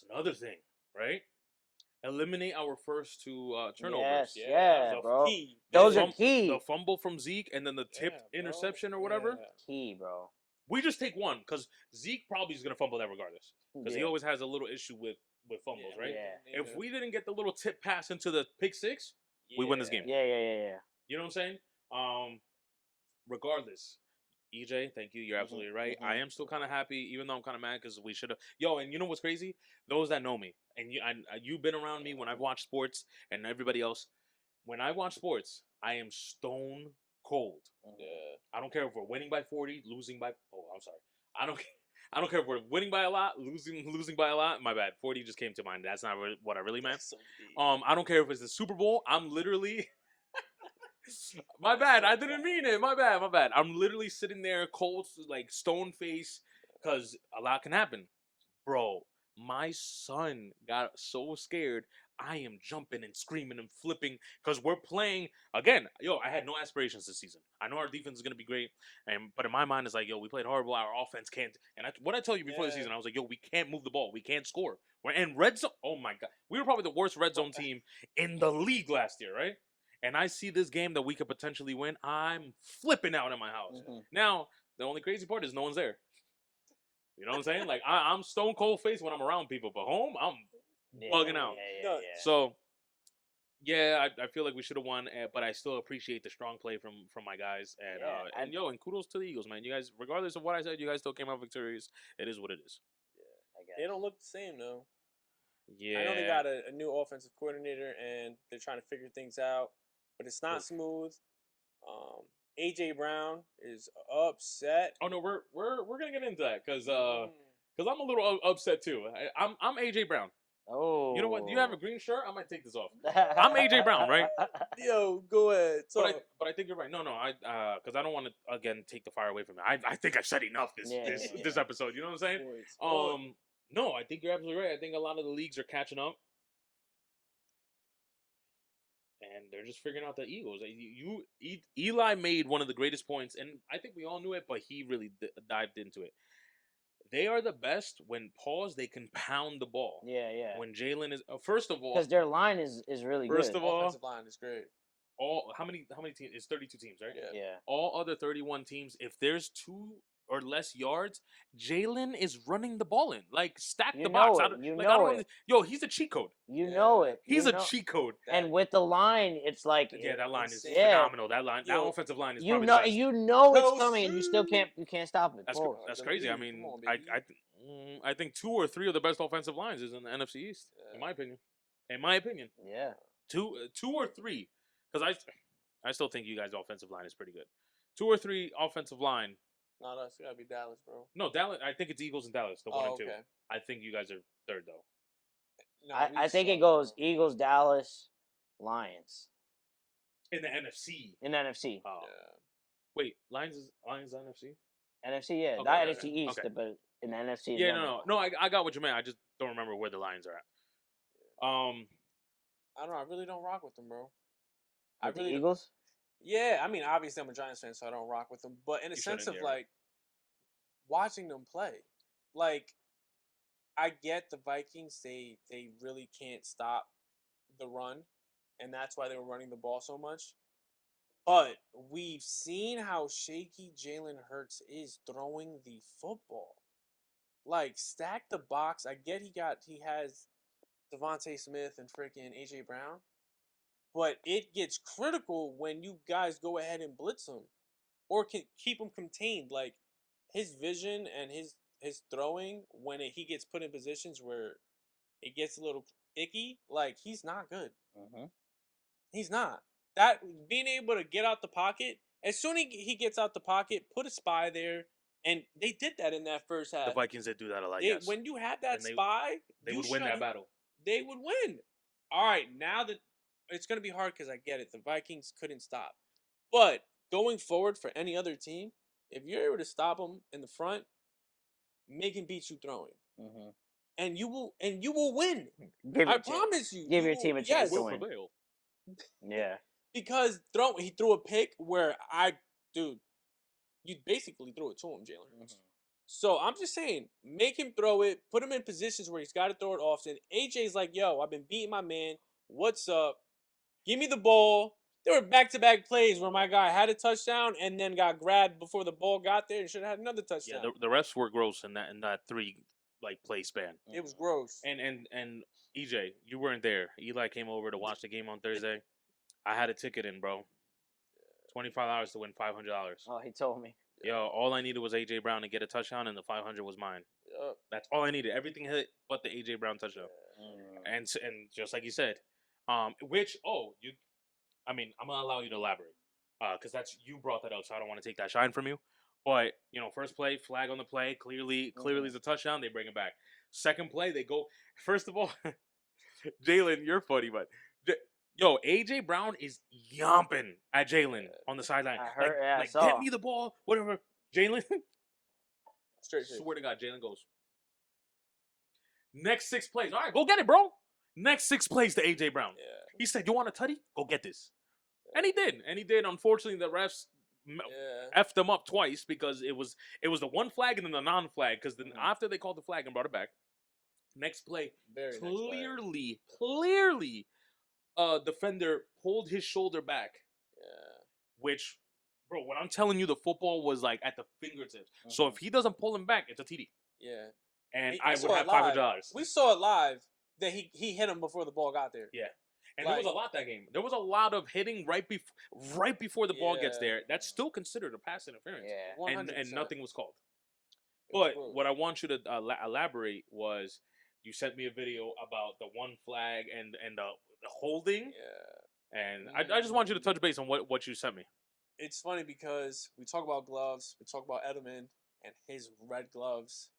Speaker 1: another thing, right? Eliminate our first 2 turnovers.
Speaker 2: Yes, yeah,
Speaker 3: that was
Speaker 2: bro.
Speaker 3: key.
Speaker 2: Those
Speaker 1: The
Speaker 2: are key.
Speaker 1: The fumble from Zeke and then the tipped
Speaker 3: Yeah, bro.
Speaker 1: interception or whatever.
Speaker 3: Yeah.
Speaker 2: Key, bro.
Speaker 1: We just take one because Zeke probably is gonna fumble that regardless because he
Speaker 2: Yeah.
Speaker 1: always has a little issue with fumbles,
Speaker 3: Yeah,
Speaker 1: right?
Speaker 2: Yeah.
Speaker 1: If we didn't get the little tip pass into the pick 6, we win this game.
Speaker 2: Yeah.
Speaker 1: You know what I'm saying? Regardless, EJ, thank you. You're absolutely right. I am still kind of happy, even though I'm kind of mad because we should have. Yo, and you know what's crazy? Those that know me, and you've been around me when I've watched sports, and everybody else. When I watch sports, I am stone cold.
Speaker 3: Yeah.
Speaker 1: I don't care if we're winning by 40, losing by. Oh, I'm sorry. I don't care if we're winning by a lot, losing by a lot. My bad. 40 just came to mind. That's not what I really meant.
Speaker 3: So deep.
Speaker 1: I don't care if it's the Super Bowl. I'm literally. My bad. I didn't mean it. My bad. I'm literally sitting there cold, like stone face, because a lot can happen. Bro, my son got so scared. I am jumping and screaming and flipping because we're playing again. Yo, I had no aspirations this season. I know our defense is gonna be great, but in my mind, it's like, yo, we played horrible. Our offense can't. And what I tell you before the season, I was like, yo, we can't move the ball. We can't score. We're in red zone. Oh my god, we were probably the worst red zone team in the league last year, right? and I see this game that we could potentially win, I'm flipping out in my house. Now, the only crazy part is no one's there. You know what I'm saying? Like, I'm stone cold faced when I'm around people, but home, I'm bugging out.
Speaker 3: No.
Speaker 1: So, yeah, I feel like we should have won, but I still appreciate the strong play from my guys. And and kudos to the Eagles, man. You guys, regardless of what I said, you guys still came out victorious. It is what it is.
Speaker 2: I guess.
Speaker 3: They don't look the same though.
Speaker 1: Yeah,
Speaker 3: I know they got a new offensive coordinator and they're trying to figure things out, but it's not smooth. AJ Brown is upset.
Speaker 1: Oh no, we're gonna get into that because I'm a little upset too. I'm AJ Brown.
Speaker 2: Oh,
Speaker 1: You know what? Do you have a green shirt? I might take this off. I'm AJ Brown, right?
Speaker 3: Yo, go ahead.
Speaker 1: But I think you're right. No, because I don't want to again take the fire away from me. I think I've said enough this episode. You know what I'm saying? No, I think you're absolutely right. I think a lot of the leagues are catching up, and they're just figuring out the Eagles. Eli made one of the greatest points, and I think we all knew it, but he really dived into it. They are the best when they can pound the ball.
Speaker 2: Yeah.
Speaker 1: When Jalen is first of all,
Speaker 2: because their line is really good.
Speaker 1: First of all,
Speaker 3: offensive line is great.
Speaker 1: How many teams? It's 32 teams, right?
Speaker 2: Yeah.
Speaker 1: All other 31 teams, if there's 2 or less yards, Jalen is running the ball in. Like, stack the box. Yo, he's a cheat code.
Speaker 2: You know it.
Speaker 1: He's a cheat code.
Speaker 2: And with the line, it's like
Speaker 1: that line is phenomenal. That offensive line is probably the best.
Speaker 2: You know it's coming, and you can't stop it.
Speaker 1: That's crazy. I mean, I think 2 or 3 of the best offensive lines is in the NFC East, in my opinion.
Speaker 2: Yeah.
Speaker 1: 2 or 3, because I still think you guys' offensive line is pretty good. 2 or 3 offensive line.
Speaker 3: Not us. It gotta be Dallas, bro.
Speaker 1: No, Dallas. I think it's Eagles and Dallas, the 1 and 2.
Speaker 3: Okay.
Speaker 1: I think you guys are third though.
Speaker 3: No,
Speaker 2: I think it goes Eagles, Dallas, Lions
Speaker 1: In the NFC.
Speaker 2: in the NFC.
Speaker 1: Oh. Yeah. Wait, Lions NFC?
Speaker 2: NFC, yeah,
Speaker 1: Okay,
Speaker 2: not
Speaker 1: okay,
Speaker 2: NFC East,
Speaker 1: okay.
Speaker 2: but in the NFC.
Speaker 1: Yeah, no. I got what you meant. I just don't remember where the Lions are at.
Speaker 3: I don't know. I really don't rock with them, bro.
Speaker 2: With the Eagles.
Speaker 3: Yeah, I mean, obviously I'm a Giants fan, so I don't rock with them. But in a sense of like watching them play, like I get the Vikings. They really can't stop the run, and that's why they were running the ball so much. But we've seen how shaky Jalen Hurts is throwing the football. Like, stack the box. I get he has Devontae Smith and freaking AJ Brown. But it gets critical when you guys go ahead and blitz him or can keep him contained. Like, his vision and his throwing, when he gets put in positions where it gets a little icky, like, he's not good.
Speaker 2: Mm-hmm.
Speaker 3: He's not. That being able to get out the pocket, as soon as he gets out the pocket, put a spy there, and they did that in that first half.
Speaker 1: The Vikings did do that a lot, yes.
Speaker 3: When you had that spy,
Speaker 1: they would win that battle.
Speaker 3: They would win. All right, now that it's going to be hard because I get it. The Vikings couldn't stop. But going forward for any other team, if you're able to stop them in the front, make him beat you throwing.
Speaker 2: Mm-hmm.
Speaker 3: And you will win. I promise you.
Speaker 2: Give your team a chance to win.
Speaker 1: Prevail.
Speaker 2: Yeah.
Speaker 3: Because he threw a pick where you basically threw it to him, Jalen Hurts. Mm-hmm. So I'm just saying, make him throw it, put him in positions where he's got to throw it often. AJ's like, yo, I've been beating my man. What's up? Give me the ball. There were back-to-back plays where my guy had a touchdown and then got grabbed before the ball got there and should have had another touchdown.
Speaker 1: Yeah, the refs were gross in that 3 play span.
Speaker 3: It was gross.
Speaker 1: And EJ, you weren't there. Eli came over to watch the game on Thursday. I had a ticket in, bro. $25 to win $500.
Speaker 2: Oh, he told me.
Speaker 1: Yo, all I needed was AJ Brown to get a touchdown, and the 500 was mine.
Speaker 3: Yep.
Speaker 1: That's all I needed. Everything hit but the AJ Brown touchdown. And just like you said, I'm gonna allow you to elaborate, because you brought that up, so I don't want to take that shine from you. But first play, flag on the play, clearly is a touchdown. They bring it back. Second play, they go. First of all, Jalen, you're funny, but AJ Brown is yomping at Jalen on the sideline.
Speaker 2: I heard, I saw.
Speaker 1: Get me the ball, whatever. Jalen,
Speaker 3: straight.
Speaker 1: Swear to God, Jalen goes. Next 6 plays, all right, go get it, bro. Next 6 plays to AJ Brown.
Speaker 3: Yeah.
Speaker 1: He said, "You want a tutty? Go get this." Yeah. And he did. Unfortunately, the refs effed them up twice because it was the one flag and then the non-flag. Because then after they called the flag and brought it back, next play, clearly, defender pulled his shoulder back,
Speaker 3: Yeah.
Speaker 1: which, bro, when I'm telling you the football was like at the fingertips. So
Speaker 2: Mhm.
Speaker 1: if he doesn't pull him back, it's a TD.
Speaker 3: Yeah.
Speaker 1: And
Speaker 3: I
Speaker 1: I
Speaker 3: saw
Speaker 1: would
Speaker 3: it
Speaker 1: have
Speaker 3: live.
Speaker 1: $500.
Speaker 3: We saw it live that he hit him before the ball got there.
Speaker 1: Yeah. And there was a lot that game. There was a lot of hitting right before the ball gets
Speaker 3: Yeah.
Speaker 1: there. That's still considered a pass interference.
Speaker 2: Yeah.
Speaker 3: 100%.
Speaker 1: And nothing was called.
Speaker 3: It was
Speaker 1: But
Speaker 3: close.
Speaker 1: what I want you to elaborate was you sent me a video about the one flag and the holding.
Speaker 3: Yeah.
Speaker 1: And I just want you to touch base on what you sent me.
Speaker 3: It's funny because we talk about gloves, we talk about Edelman and his red gloves.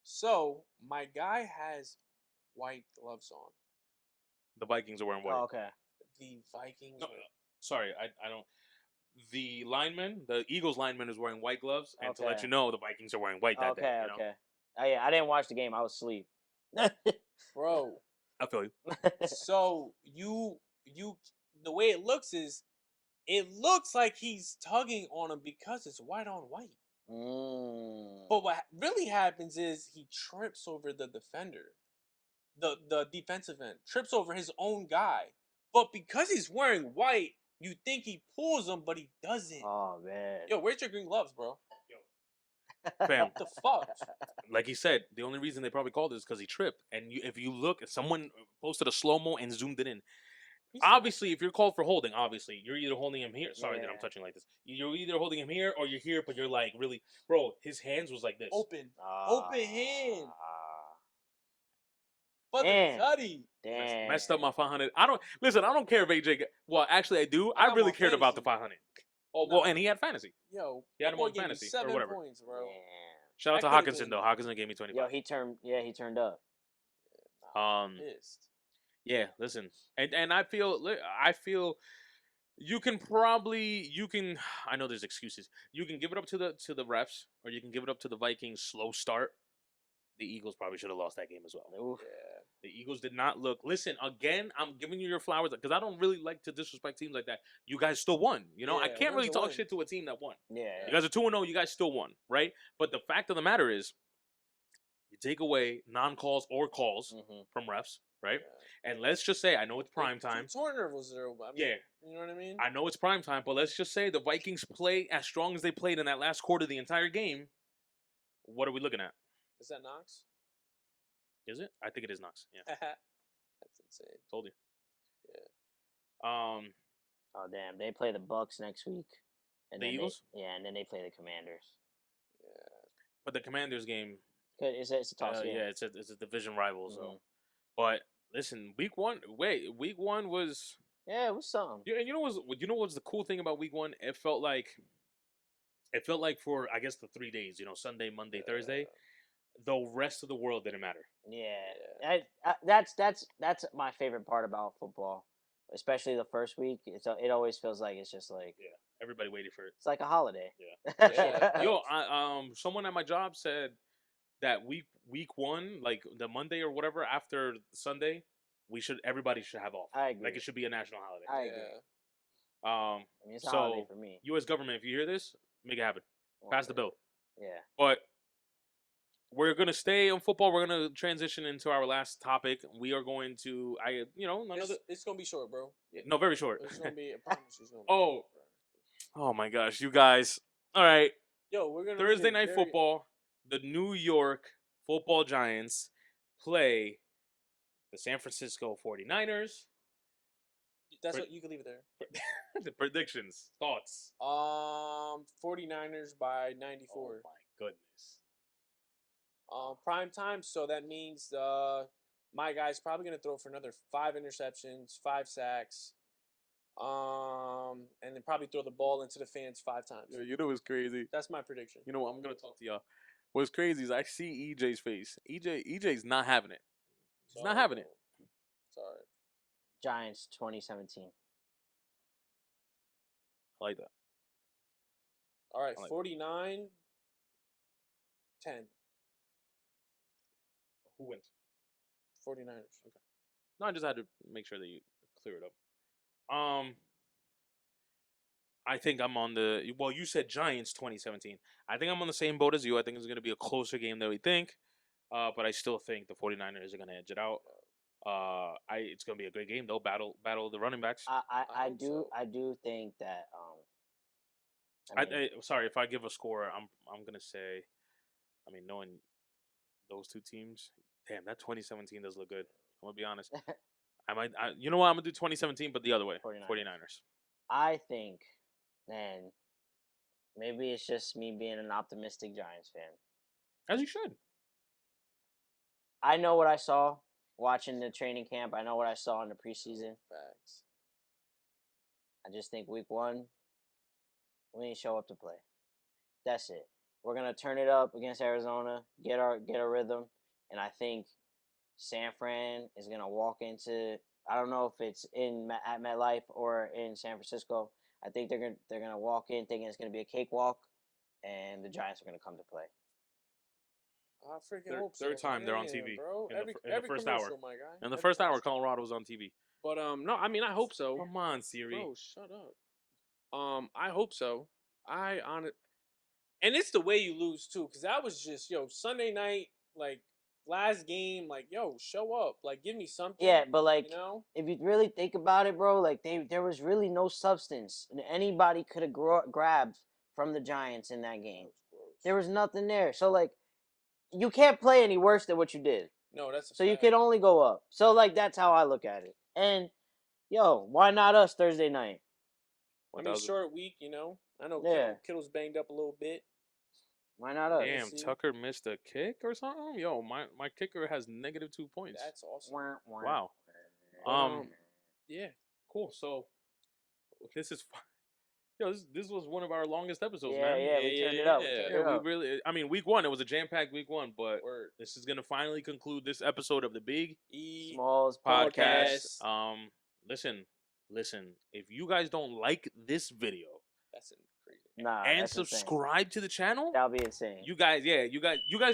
Speaker 3: So my guy has white gloves on.
Speaker 1: The Vikings are wearing white.
Speaker 2: Oh, okay.
Speaker 3: The Vikings.
Speaker 1: No, sorry, I don't. The lineman, the Eagles lineman, is wearing white gloves, and to let
Speaker 2: Okay.
Speaker 1: you know, the Vikings are wearing white that
Speaker 2: Okay,
Speaker 1: day. You know?
Speaker 2: okay. Oh yeah, I didn't watch the game. I was asleep.
Speaker 3: Bro.
Speaker 1: I feel you.
Speaker 3: So you the way it looks is it looks like he's tugging on him because it's white on white. But what really happens is he trips over the defender. The defensive end trips over his own guy. But because he's wearing white, you think he pulls him, but he doesn't.
Speaker 2: Oh man.
Speaker 3: Yo, where's your green gloves, bro?
Speaker 1: Fam,
Speaker 3: What the fuck?
Speaker 1: like he said, the only reason they probably called it is because he tripped. And if you look, someone posted a slow mo and zoomed it in. Obviously, if you're called for holding, obviously you're either holding him here. Sorry that I'm
Speaker 2: Yeah.
Speaker 1: touching like this. You're either holding him here or you're here, but you're like really, bro. His hands was like this.
Speaker 3: Open hand. But
Speaker 2: Damn.
Speaker 3: Cuddy.
Speaker 2: Damn.
Speaker 1: Messed up my 500. I don't care if AJ. Well, actually, I do.
Speaker 3: I
Speaker 1: I
Speaker 3: got
Speaker 1: really
Speaker 3: my
Speaker 1: cared about the
Speaker 3: fantasy.
Speaker 1: 500. Oh well, and he had fantasy.
Speaker 3: Yo,
Speaker 1: He had
Speaker 3: that
Speaker 1: him
Speaker 3: boy
Speaker 1: on
Speaker 3: gave me
Speaker 1: fantasy or
Speaker 3: 7
Speaker 1: whatever.
Speaker 3: points, bro.
Speaker 2: Damn.
Speaker 1: Shout out to
Speaker 3: That could've
Speaker 1: Hawkinson
Speaker 3: been-
Speaker 1: though. Hawkinson gave me 25.
Speaker 2: Yo, he turned up.
Speaker 3: Pissed.
Speaker 1: Yeah, listen, and I feel you can. I know there's excuses. You can give it up to the refs, or you can give it up to the Vikings' slow start. The Eagles probably should have lost that game as well.
Speaker 2: Oof.
Speaker 3: Yeah.
Speaker 1: The Eagles did not look. Listen, again, I'm giving you your flowers because I don't really like to disrespect teams like that. You guys still won. You know, I
Speaker 3: Yeah,
Speaker 1: can't really
Speaker 3: win's a
Speaker 1: talk
Speaker 3: win.
Speaker 1: shit to a team that won.
Speaker 2: Yeah.
Speaker 1: You guys are 2-0. You guys still won, right? But the fact of the matter is, you take away non-calls or calls
Speaker 2: Mhm.
Speaker 1: from refs, right?
Speaker 3: Yeah.
Speaker 1: And let's just say, I know it's prime time.
Speaker 3: Turner was there. I mean,
Speaker 1: Yeah,
Speaker 3: You know what I mean?
Speaker 1: I know it's prime time, but let's just say the Vikings play as strong as they played in that last quarter of the entire game. What are we looking at?
Speaker 3: Is that Knox?
Speaker 1: Is it? I think it is Knox. Yeah,
Speaker 3: That's insane.
Speaker 1: told you.
Speaker 3: Yeah.
Speaker 2: Oh damn, they play the Bucks next week. And
Speaker 1: The
Speaker 2: then
Speaker 1: Eagles?
Speaker 2: and then they play the Commanders.
Speaker 3: Yeah.
Speaker 1: But the Commanders game,
Speaker 2: It's a toss game.
Speaker 1: yeah, it's a division rival. So,
Speaker 2: Mhm.
Speaker 1: but listen, week one was.
Speaker 2: Yeah, it was something.
Speaker 1: Yeah, and you know what's the cool thing about week one? It felt like for I guess the 3 days, Sunday, Monday, Thursday, the rest of the world didn't matter.
Speaker 2: Yeah, that's my favorite part about football, especially the first week. It always feels like it's just like
Speaker 1: Yeah, everybody waited for it.
Speaker 2: it's like a holiday.
Speaker 3: Yeah.
Speaker 1: Yo, someone at my job said that week one, like the Monday or whatever after Sunday, everybody should have off.
Speaker 2: I agree.
Speaker 1: Like it should be a national holiday.
Speaker 2: I agree.
Speaker 3: Yeah.
Speaker 2: I mean, it's a
Speaker 1: So
Speaker 2: holiday for me.
Speaker 1: U.S. government, if you hear this, make it happen. Pass the bill.
Speaker 2: Yeah.
Speaker 1: But we're gonna stay on football. We're gonna transition into our last topic. We are going to,
Speaker 3: It's gonna be short, bro.
Speaker 1: no, very short.
Speaker 3: It's gonna be. I promise it's gonna be.
Speaker 1: Oh.
Speaker 3: short, bro.
Speaker 1: Oh my gosh, you guys! All right,
Speaker 3: Yo, we're gonna
Speaker 1: Thursday
Speaker 3: make it
Speaker 1: night
Speaker 3: very-
Speaker 1: football. The New York Football Giants play the San Francisco 49ers.
Speaker 3: That's what you can leave it there.
Speaker 1: The predictions, thoughts.
Speaker 3: 49ers by 94.
Speaker 1: Oh my goodness.
Speaker 3: Prime time, so that means my guy's probably gonna throw for another 5 interceptions, 5 sacks, and then probably throw the ball into the fans 5 times.
Speaker 1: You know what's crazy?
Speaker 3: That's my prediction.
Speaker 1: You know what? I'm gonna talk to y'all. What's crazy is I see EJ's face. EJ's not having it. He's not having it.
Speaker 3: Sorry.
Speaker 2: Giants 2017.
Speaker 1: I like that.
Speaker 3: All right,
Speaker 1: I like
Speaker 3: 49 10.
Speaker 1: Who wins?
Speaker 3: 49ers.
Speaker 1: Okay. No, I just had to make sure that you clear it up. I think I'm on you said Giants 2017. I think I'm on the same boat as you. I think it's going to be a closer game than we think. But I still think the 49ers are going to edge it out. It's gonna be a great game. They'll battle the running backs.
Speaker 2: I
Speaker 3: hope
Speaker 2: do
Speaker 3: so.
Speaker 2: I do think that I mean
Speaker 1: Sorry, if I give a score, I'm gonna say, I mean, knowing those two teams, damn, that 2017 does look good. I'm gonna be honest. You know what? I'm gonna do 2017, but the other way,
Speaker 2: 49ers.
Speaker 1: 49ers.
Speaker 2: I think, man, maybe it's just me being an optimistic Giants fan.
Speaker 1: As you should.
Speaker 2: I know what I saw watching the training camp. I know what I saw in the preseason.
Speaker 3: Facts.
Speaker 2: I just think week 1, we didn't show up to play. That's it. We're gonna turn it up against Arizona, get a rhythm, and I think San Fran is gonna walk into. I don't know if it's at MetLife or in San Francisco. I think they're gonna walk in thinking it's gonna be a cakewalk, and the Giants are gonna come to play.
Speaker 3: I freaking hope so.
Speaker 1: Third time they're on
Speaker 3: Damn,
Speaker 1: TV
Speaker 3: bro.
Speaker 1: in
Speaker 3: Every
Speaker 1: the first
Speaker 3: commercial,
Speaker 1: hour.
Speaker 3: my guy.
Speaker 1: In the
Speaker 3: Every
Speaker 1: first hour,
Speaker 3: commercial.
Speaker 1: Colorado's on TV.
Speaker 3: But no, I mean I hope so.
Speaker 1: Come on, Siri.
Speaker 3: Bro, shut up. I hope so. And it's the way you lose too, because that was just Sunday night, like last game, like show up, like give me something.
Speaker 2: Yeah, but like
Speaker 3: if
Speaker 2: you really think about it, bro, like there was really no substance anybody could have grabbed from the Giants in that game. There was nothing there. So like, you can't play any worse than what you did.
Speaker 3: No, that's a
Speaker 2: so you
Speaker 3: fact.
Speaker 2: can only go up. So like that's how I look at it. And why not us Thursday night?
Speaker 3: I mean, short week, I know Kittle's banged up a little bit.
Speaker 2: Why not us?
Speaker 1: Damn, Tucker missed a kick or something? Yo, my kicker has -2 points.
Speaker 3: That's awesome.
Speaker 1: Wow.
Speaker 3: Yeah.
Speaker 1: Cool. So this is this was one of our longest episodes,
Speaker 2: Yeah,
Speaker 1: man.
Speaker 2: yeah, we turned it up. We turned it up.
Speaker 1: We really, I mean, week 1, it was a jam-packed week 1, but this is gonna finally conclude this episode of the Big
Speaker 2: Smallz
Speaker 1: podcast. Listen. If you guys don't like this video,
Speaker 3: that's crazy.
Speaker 1: And subscribe to the channel,
Speaker 2: that'll be insane.
Speaker 1: You guys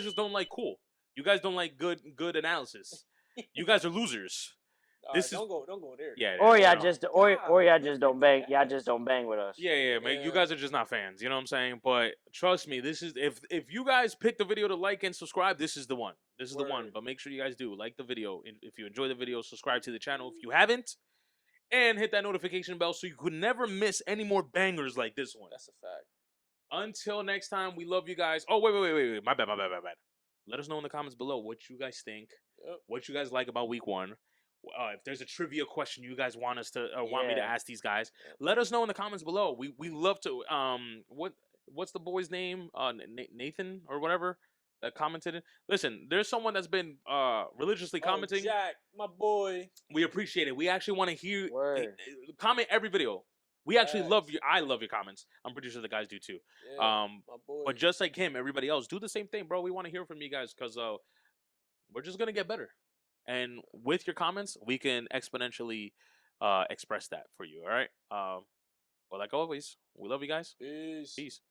Speaker 1: just don't like cool. You guys don't like good analysis. You guys are losers.
Speaker 3: Don't go there.
Speaker 2: Yeah. Or y'all just don't bang. Y'all just don't bang with us.
Speaker 1: Yeah, man. You guys are just not fans. You know what I'm saying? But trust me, this is if you guys pick the video to like and subscribe, this is the one. This is the one. But make sure you guys do like the video. If you enjoy the video, subscribe to the channel if you haven't, and hit that notification bell so you could never miss any more bangers like this one.
Speaker 3: That's a fact.
Speaker 1: Until next time, we love you guys. Oh, wait. My bad. Let us know in the comments below what you guys think, what you guys like about week 1. If there's a trivia question you guys want us to want me to ask these guys, let us know in the comments below. We love to. What's the boy's name? Nathan or whatever that commented. Listen, there's someone that's been religiously commenting.
Speaker 3: Jack, my boy.
Speaker 1: We appreciate it. We actually want to hear comment every video. We actually love you. I love your comments. I'm pretty sure the guys do too.
Speaker 3: Yeah, my boy.
Speaker 1: But just like him, everybody else, do the same thing, bro. We want to hear from you guys because we're just gonna get better. And with your comments, we can exponentially express that for you. All right. Well, like always, we love you guys.
Speaker 3: Peace.